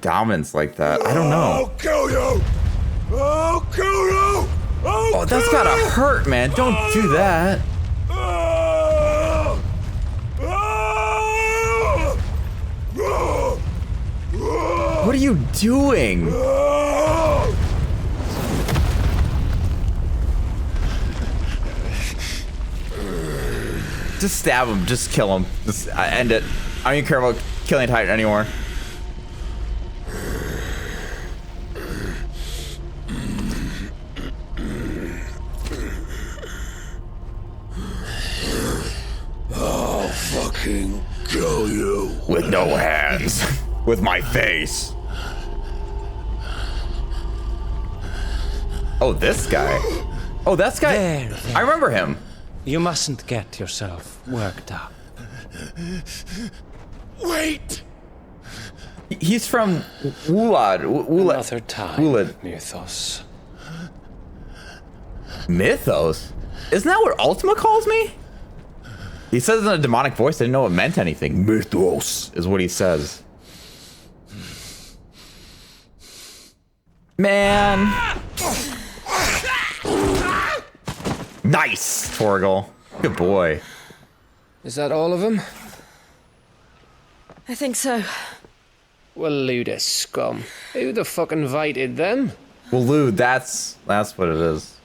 dominance like that. I don't know.
I'll kill you! I'll kill you!
Oh, that's gotta hurt, man. Don't do that. What are you doing? Just stab him. Just kill him. Just end it. I don't even care about killing Titan anymore.
I'll fucking kill you.
With no hands. With my face. Oh, this guy. Oh, that's guy.
There.
I remember him.
You mustn't get yourself worked up.
Wait!
He's from Wulad.
Another time,
Wulad.
Mythos.
Mythos? Isn't that what Ultima calls me? He says in a demonic voice. I didn't know it meant anything. Mythos is what he says. Man. Nice, Torgal. Good boy.
Is that all of them?
I think so.
Well, Luda scum. Who the fuck invited them?
Well, Lou, that's what it is.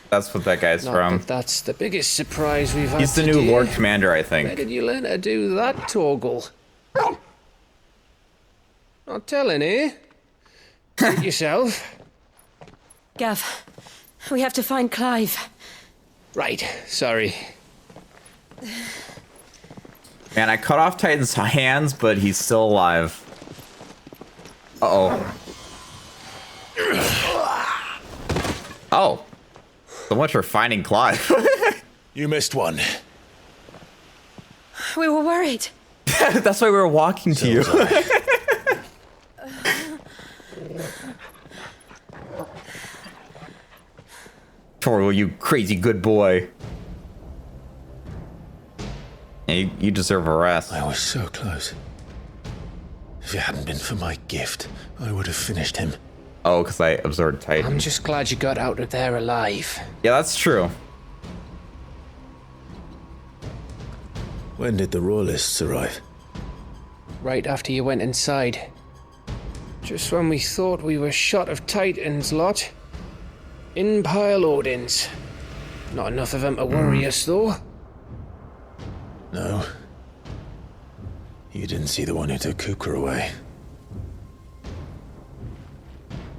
That's what that guy's
Not
from.
that that's the biggest surprise we've had.
He's the new
today.
Lord Commander, I
Where
think.
did you learn to do that, Torgal? Not telling, eh? Suit yourself.
Gav, we have to find Clive.
Right, sorry.
Man, I cut off Titan's hands, but he's still alive. Uh-oh. Oh. So much for finding Clive.
You missed one.
We were worried.
That's why we were walking to you. Toriel, you crazy good boy. You deserve a rest.
I was so close. If it hadn't been for my gift, I would have finished him.
Oh, because I absorbed Titan.
I'm just glad you got out of there alive.
Yeah, that's true.
When did the Royalists arrive?
Right after you went inside. Just when we thought we were shot of Titans, lot. In pile Odins. Not enough of them to worry us, though.
No. You didn't see the one who took Kupka away.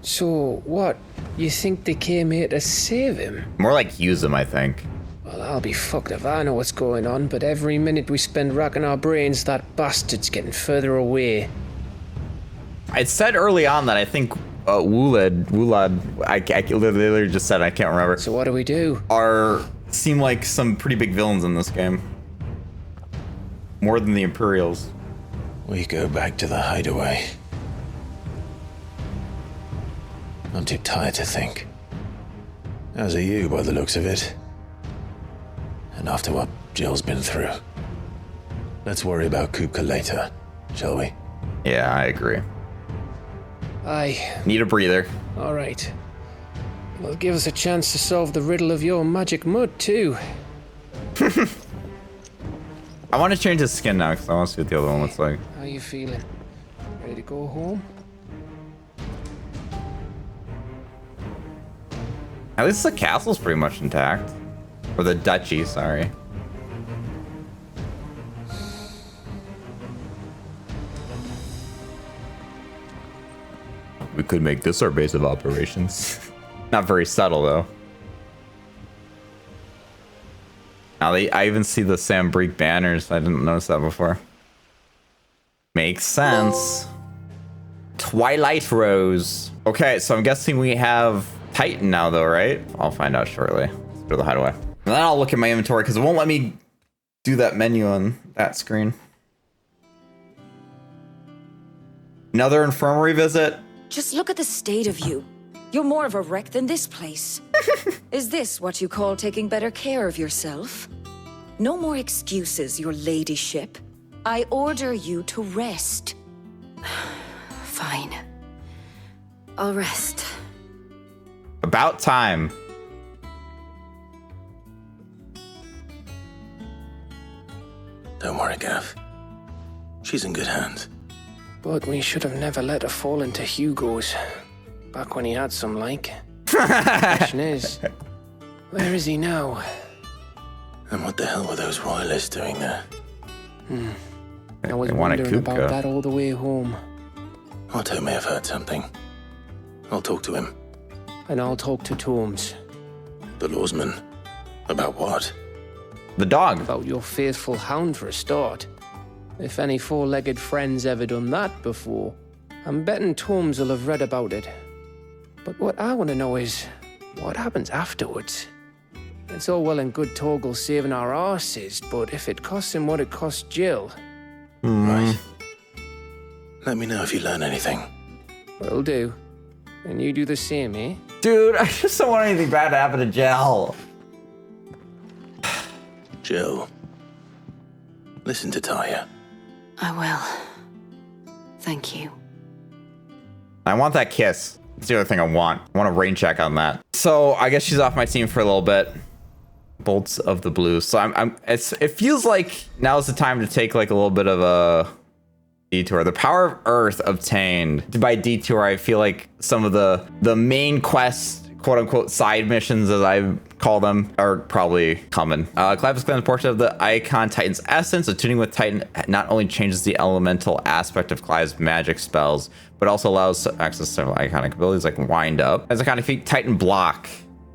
So, what? You think they came here to save him?
More like use him, I think.
Well, I'll be fucked if I know what's going on, but every minute we spend racking our brains, that bastard's getting further away.
I said early on that I think Wulad, I literally just said, I can't remember.
So what do we do?
Seem like some pretty big villains in this game. More than the Imperials.
We go back to the Hideaway. I'm too tired to think. As are you, by the looks of it. And after what Jill's been through. Let's worry about Kupka later, shall we?
Yeah, I agree.
Aye.
Need a breather.
All right. Well, give us a chance to solve the riddle of your magic mud, too.
I want to change his skin now, because I want to see what the other one looks like.
How you feeling? Ready to go home?
At least the castle's pretty much intact. Or the duchy, sorry. We could make this our base of operations. Not very subtle, though. Now I even see the Sambrique banners. I didn't notice that before. Makes sense. Twilight Rose. Okay, so I'm guessing we have Titan now, though, right? I'll find out shortly. Let's go to the Hideaway. And then I'll look at my inventory, because it won't let me do that menu on that screen. Another infirmary visit?
Just look at the state of you. You're more of a wreck than this place. Is this what you call taking better care of yourself? No more excuses, your ladyship. I order you to rest.
Fine. I'll rest.
About time.
Don't worry, Gav. She's in good hands.
But we should have never let her fall into Hugo's. Back when he had some like. Question is, where is he now?
And what the hell were those royalists doing there?
I was wondering about that all the way home.
Otto may have heard something. I'll talk to him.
And I'll talk to Tomes.
The lawsman. About what?
The dog.
About your faithful hound for a start. If any four-legged friend's ever done that before, I'm betting Tomes will have read about it. But what I want to know is, what happens afterwards? It's all well and good Torgal saving our arses, but if it costs him what it cost Jill...
Right. Let me know if you learn anything.
Will do. And you do the same, eh?
Dude, I just don't want anything bad to happen to Jill.
Jill. Listen to Taya.
I will. Thank you.
I want that kiss. That's the other thing I want. I want a rain check on that. So I guess she's off my team for a little bit. Bolts of the Blue. So it feels like now's the time to take like a little bit of a detour. The Power of Earth obtained. By detour, I feel like some of the main quest, quote unquote, side missions, as I've call them are probably coming. Clive explains a portion of the icon Titan's essence. Attuning with Titan not only changes the elemental aspect of Clive's magic spells, but also allows access to several iconic abilities like Wind Up. As a kind of feat, Titan Block.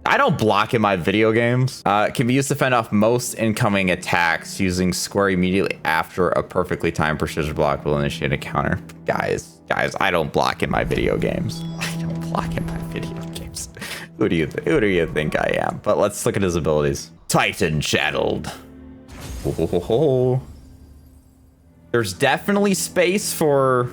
I don't block in my video games. Can be used to fend off most incoming attacks. Using square immediately after a perfectly timed precision block will initiate a counter. Guys, I don't block in my video games. I don't block in my video games. Who do you think I am? But let's look at his abilities. Titan Shadowed. Oh. There's definitely space for,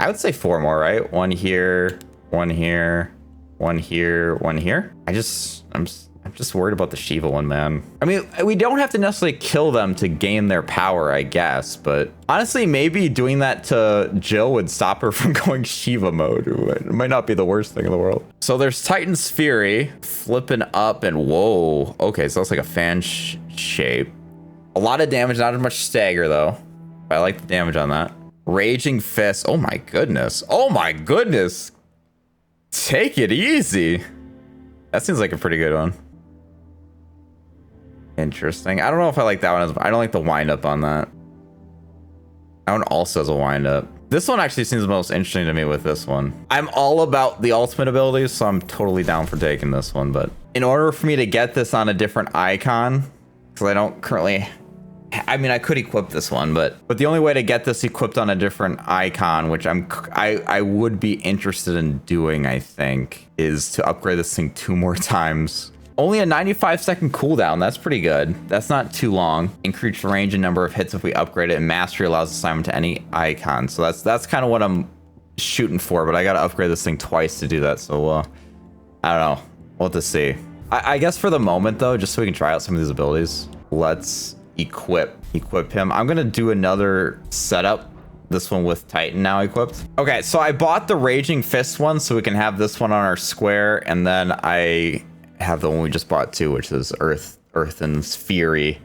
I would say 4 more, right? 1 here, 1 here. 1 here, 1 here. I'm just worried about the Shiva one, man. I mean, we don't have to necessarily kill them to gain their power, I guess, but honestly, maybe doing that to Jill would stop her from going Shiva mode. It might not be the worst thing in the world. So there's Titan's Fury, flipping up, and whoa. Okay, so that's like a fan shape. A lot of damage, not as much stagger though. I like the damage on that. Raging Fist. Oh my goodness. Oh my goodness. Take it easy. That seems like a pretty good one. Interesting. I don't know if I like that one. I don't like the wind up on that. That one also has a wind up. This one actually seems the most interesting to me with this one. I'm all about the ultimate abilities, so I'm totally down for taking this one. But in order for me to get this on a different icon, because I don't currently, I mean, I could equip this one, but the only way to get this equipped on a different icon, which I would be interested in doing, I think, is to upgrade this thing 2 more times. Only a 95-second cooldown. That's pretty good. That's not too long. Increase range and number of hits if we upgrade it, and mastery allows assignment to any icon. So that's kind of what I'm shooting for, but I gotta upgrade this thing twice to do that. So I don't know. We'll have to see. I guess for the moment though, just so we can try out some of these abilities, let's equip him. I'm gonna do another setup, this one with Titan now equipped. Okay, so I bought the Raging Fist one so we can have this one on our square, and then I have the one we just bought too, which is Earthen's Fury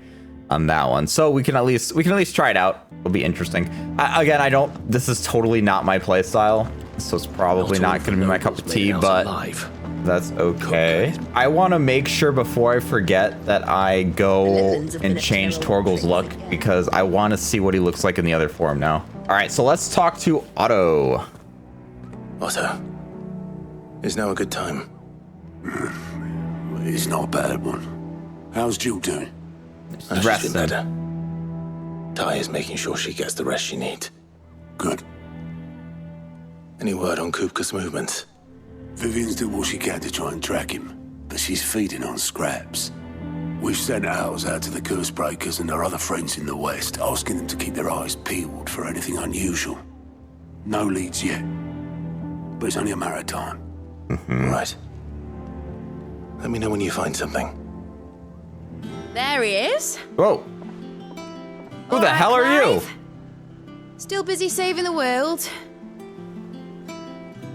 on that one. So we can at least try it out. It'll be interesting. Again, this is totally not my play style, so it's probably not gonna be my cup of tea, but that's okay. I want to make sure before I forget that I go and change Torgal's look, because I want to see what he looks like in the other form now. All right, so let's talk to Otto.
Otto, is now a good time?
It's not a bad one. How's Jill doing?
She's been better. Ty is making sure she gets the rest she needs.
Good.
Any word on Kupka's movements?
Vivian's did what she can to try and track him, but she's feeding on scraps. We've sent ours out to the Curse Breakers and our other friends in the West, asking them to keep their eyes peeled for anything unusual. No leads yet, but it's only a matter of time.
Right. Let me know when you find something.
There he is.
Whoa. Who the hell are you?
Still busy saving the world.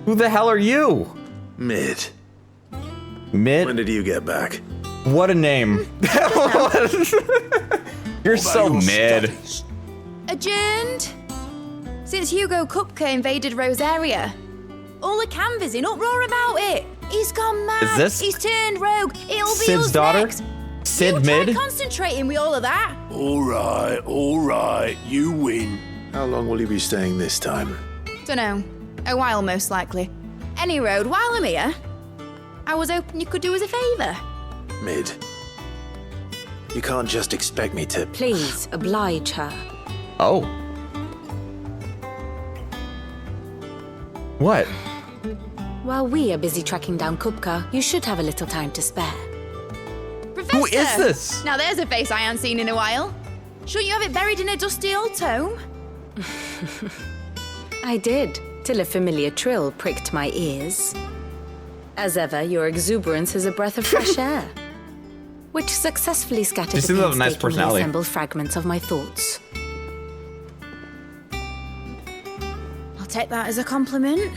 Who the hell are you?
Mid.
Mid?
When did you get back?
What a name. You're so mid.
Adjourned. Since Hugo Kupka invaded Rosaria. All the canvassing in uproar about it. He's gone mad.
Is this
He's turned rogue. It'll be
Sid's
us
daughter?
next.
Sid
you
Mid?
try concentrating with all of that.
All right. You win.
How long will you be staying this time?
Dunno. A while, most likely. Any road, while I'm here, I was hoping you could do us a favour.
Mid. You can't just expect me to...
Please, oblige her.
Oh. What?
While we are busy tracking down Kupka, you should have a little time to spare.
Professor!
Who is this?
Now there's a face I haven't seen in a while. Shouldn't you have it buried in a dusty old tome?
I did, till a familiar trill pricked my ears. As ever, your exuberance is a breath of fresh air, which successfully scattered the
a nice
painstakingly assembled fragments of my thoughts.
I'll take that as a compliment.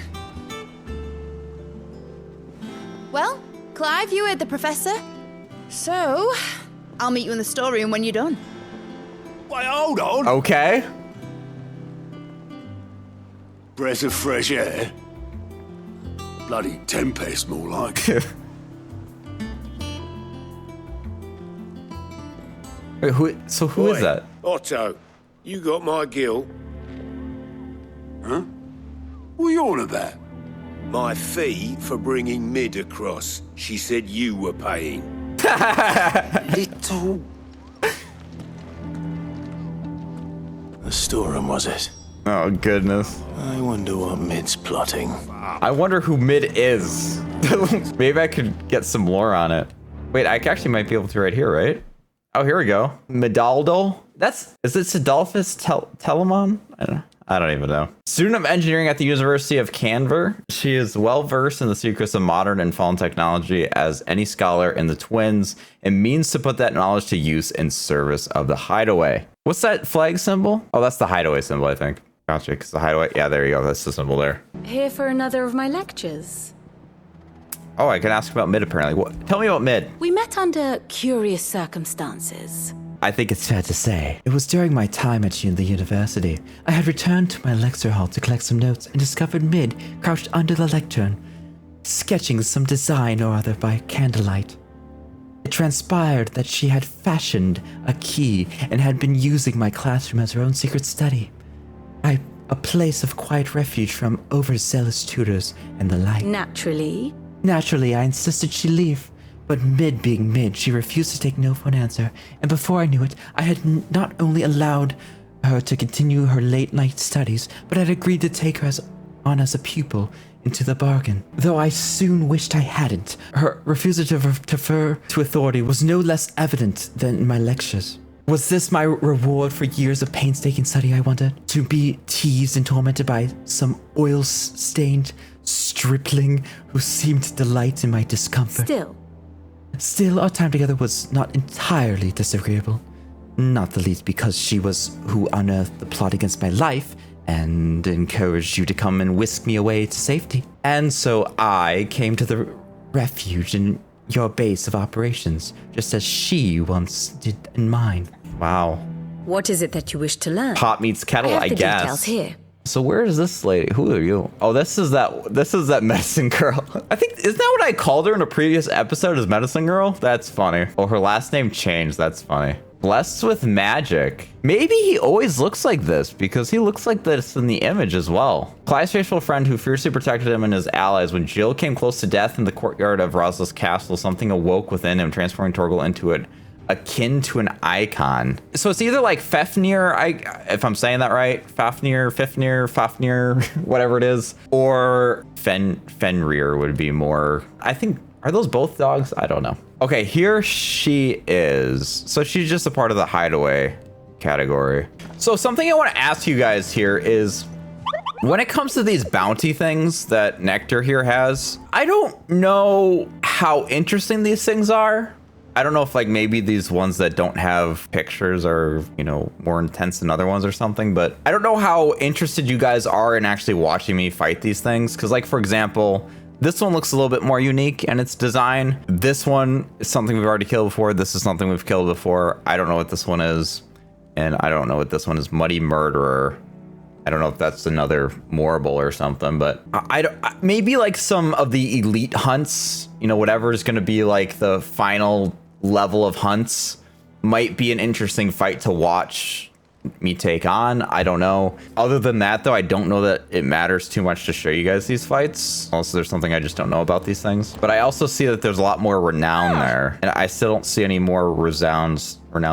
Well, Clive, you heard the professor. So, I'll meet you in the storeroom when you're done.
Wait, hold on.
Okay.
Breath of fresh air. Bloody tempest, more like.
Wait, who is that?
Otto, you got my guilt.
Huh? What are you on about?
My fee for bringing Mid across. She said you were paying.
Little...
The storeroom, was it?
Oh, goodness.
I wonder what Mid's plotting.
I wonder who Mid is. Maybe I could get some lore on it. Wait, I actually might be able to right here, right? Oh, here we go. Medaldo? Is it Sidolphus Telemon? I don't even know. Student of engineering at the University of Canver. She is well versed in the secrets of modern and fallen technology as any scholar in the twins and means to put that knowledge to use in service of the Hideaway. What's that flag symbol? Oh, that's the Hideaway symbol, I think. Gotcha, because the Hideaway, yeah, there you go. That's the symbol there.
Here for another of my lectures.
Oh, I can ask about Mid apparently. Tell me about Mid.
We met under curious circumstances.
I think it's fair to say it was during my time at the university. I had returned to my lecture hall to collect some notes and discovered Mid crouched under the lectern, sketching some design or other by candlelight. It transpired that she had fashioned a key and had been using my classroom as her own secret study. A place of quiet refuge from overzealous tutors and the like.
Naturally,
I insisted she leave. But Mid being Mid, she refused to take no for an answer, and before I knew it, I had not only allowed her to continue her late-night studies, but had agreed to take her on as a pupil into the bargain. Though I soon wished I hadn't, her refusal to defer to authority was no less evident than in my lectures. Was this my reward for years of painstaking study, I wondered? To be teased and tormented by some oil-stained stripling who seemed to delight in my discomfort? Still, our time together was not entirely disagreeable. Not the least because she was who unearthed the plot against my life and encouraged you to come and whisk me away to safety. And so I came to the refuge in your base of operations, just as she once did in mine. Wow.
what is it that you wish to learn?
Pot meets kettle, I guess.
Details here.
So where is this lady? Who are you? Oh, this is that medicine girl. I think, isn't that what I called her in a previous episode as medicine girl? That's funny. Oh, her last name changed. That's funny. Blessed with magic. Maybe he always looks like this because he looks like this in the image as well. Clive's faithful friend who fiercely protected him and his allies. When Jill came close to death in the courtyard of Rosalith's castle, something awoke within him, transforming Torgal into it akin to an icon. So it's either like Fafnir, if I'm saying that right, Fafnir, whatever it is, or Fenrir would be more, I think, are those both dogs? I don't know. Okay, here she is. So she's just a part of the Hideaway category. So something I want to ask you guys here is, when it comes to these bounty things that Nectar here has, I don't know how interesting these things are. I don't know if like maybe these ones that don't have pictures are, you know, more intense than other ones or something, but I don't know how interested you guys are in actually watching me fight these things. Cause like, for example, this one looks a little bit more unique in its design. This one is something we've already killed before. This is something we've killed before. I don't know what this one is. And I don't know what this one is. Muddy Murderer. I don't know if that's another Morble or something, but I don't, maybe like some of the elite hunts, you know, whatever is going to be like the final level of hunts might be an interesting fight to watch me take on. I don't know. Other than that, though, I don't know that it matters too much to show you guys these fights. Also, there's something I just don't know about these things. But I also see that there's a lot more renown there, and I still don't see any more renowned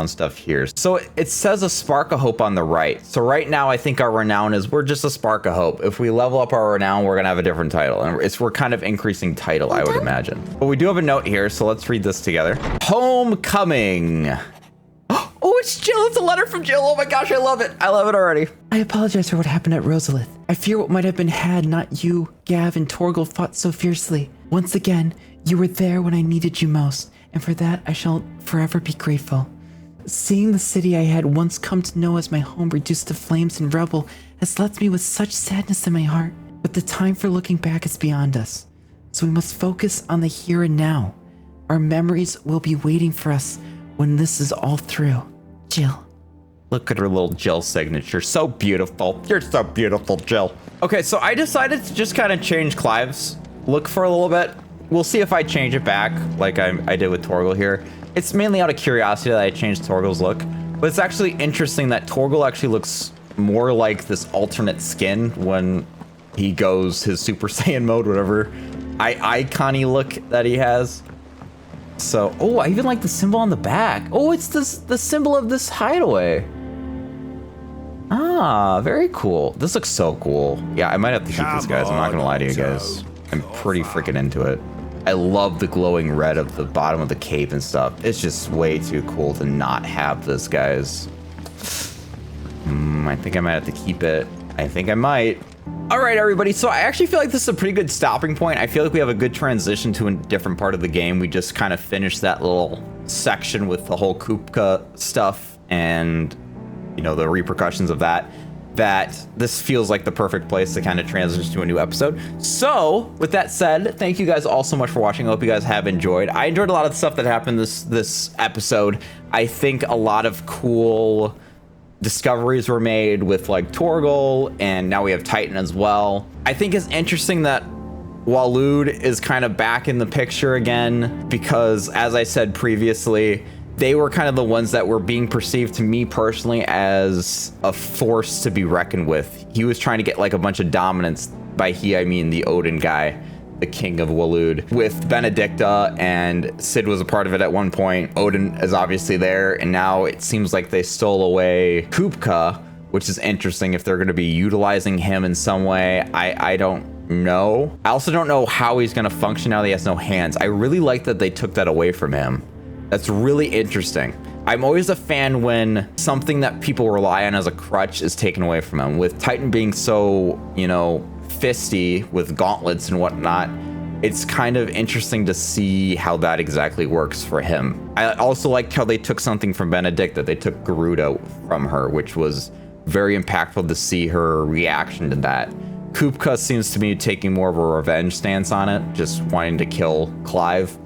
stuff here. So it says a spark of hope on the right. So right now, I think our renown is, we're just a spark of hope. If we level up our renown, we're gonna have a different title, and we're kind of increasing title, I would imagine. But we do have a note here, so let's read this together. Homecoming. Oh, it's Jill. It's a letter from Jill. Oh my gosh, I love it. I love it already.
I apologize for what happened at Rosalith. I fear what might have been had not you, Gav, and Torgal fought so fiercely. Once again, you were there when I needed you most, and for that I shall forever be grateful. Seeing the city I had once come to know as my home reduced to flames and rubble has left me with such sadness in my heart. But the time for looking back is beyond us, so we must focus on the here and now. Our memories will be waiting for us when this is all through. Jill.
Look at her little Jill signature. So beautiful. You're so beautiful, Jill. Okay, so I decided to just kind of change Clive's look for a little bit. We'll see if I change it back like I did with Torgal here. It's mainly out of curiosity that I changed Torgal's look, but it's actually interesting that Torgal actually looks more like this alternate skin when he goes his Super Saiyan mode, whatever icon-y look that he has. So, oh, I even like the symbol on the back. Oh, it's the symbol of this hideaway. Ah, very cool. This looks so cool. Yeah, I might have to keep this, guys. I'm not gonna lie to you guys. I'm pretty freaking into it. I love the glowing red of the bottom of the cape and stuff. It's just way too cool to not have this, guys. I think I might have to keep it. I think I might. All right, everybody. So I actually feel like this is a pretty good stopping point. I feel like we have a good transition to a different part of the game. We just kind of finished that little section with the whole Kupka stuff and, you know, the repercussions of that. That this feels like the perfect place to kind of transition to a new episode. So with that said, thank you guys all so much for watching. I hope you guys have enjoyed. I enjoyed a lot of the stuff that happened this episode. I think a lot of cool discoveries were made with like Torgal, and now we have Titan as well. I think it's interesting that Waloed is kind of back in the picture again, because as I said previously, they were kind of the ones that were being perceived to me personally as a force to be reckoned with. He was trying to get like a bunch of dominance. By he, I mean the Odin guy, the king of Waloed, with Benedicta, and Cid was a part of it at one point. Odin is obviously there, and now it seems like they stole away Kupka, which is interesting if they're going to be utilizing him in some way. I don't know. I also don't know how he's going to function now that he has no hands. I really like that they took that away from him. That's really interesting. I'm always a fan when something that people rely on as a crutch is taken away from him. With Titan being so, you know, fisty with gauntlets and whatnot, it's kind of interesting to see how that exactly works for him. I also liked how they took something from Benedicta. They took Garuda from her, which was very impactful to see her reaction to that. Kupka seems to be taking more of a revenge stance on it, just wanting to kill Clive,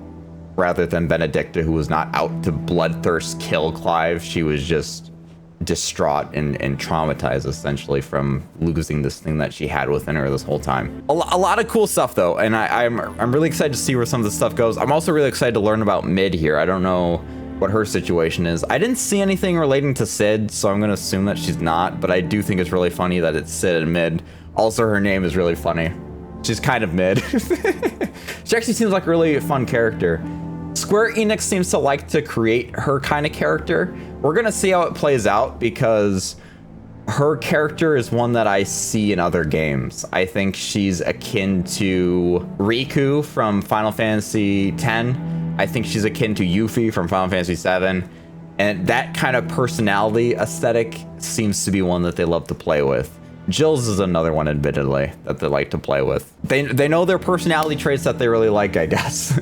rather than Benedicta, who was not out to bloodthirst kill Clive. She was just distraught and traumatized essentially from losing this thing that she had within her this whole time. A lot of cool stuff though, and I'm really excited to see where some of this stuff goes. I'm also really excited to learn about Mid here. I don't know what her situation is. I didn't see anything relating to Cid, so I'm gonna assume that she's not, but I do think it's really funny that it's Cid and Mid. Also, her name is really funny. She's kind of mid. She actually seems like a really fun character. Squareenix seems to like to create her kind of character. We're gonna see how it plays out, because her character is one that I see in other games. I think she's akin to Riku from Final Fantasy X. I think she's akin to Yuffie from Final Fantasy VII. And that kind of personality aesthetic seems to be one that they love to play with. Jill's is another one, admittedly, that they like to play with. They know their personality traits that they really like, I guess.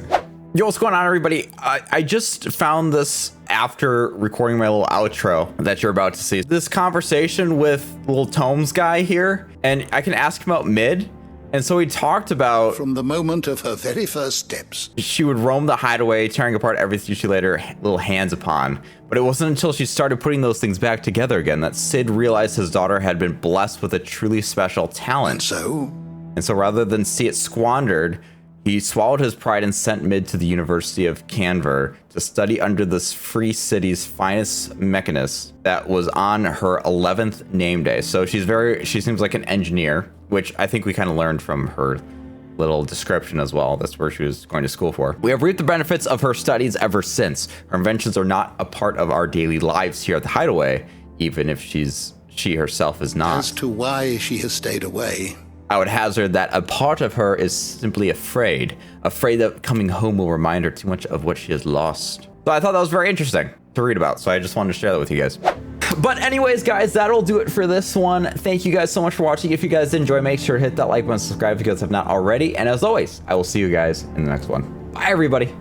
Yo, what's going on, everybody? I just found this after recording my little outro that you're about to see. This conversation with little Tomes guy here, and I can ask him about Mid. And so he talked about,
from the moment of her very first steps,
she would roam the hideaway, tearing apart everything she laid her little hands upon. But it wasn't until she started putting those things back together again that Cid realized his daughter had been blessed with a truly special talent. And so rather than see it squandered, he swallowed his pride and sent Mid to the University of Canver to study under this free city's finest mechanist that was on her 11th name day. So she seems like an engineer, which I think we kind of learned from her little description as well. That's where she was going to school for. We have reaped the benefits of her studies ever since. Her inventions are not a part of our daily lives here at the Hideaway, even if she herself is not.
As to why she has stayed away,
I would hazard that a part of her is simply afraid that coming home will remind her too much of what she has lost. So I thought that was very interesting to read about, so I just wanted to share that with you guys. But anyways, guys, that'll do it for this one. Thank you guys so much for watching. If you guys did enjoy, make sure to hit that like button, subscribe if you guys have not already. And as always, I will see you guys in the next one. Bye, everybody.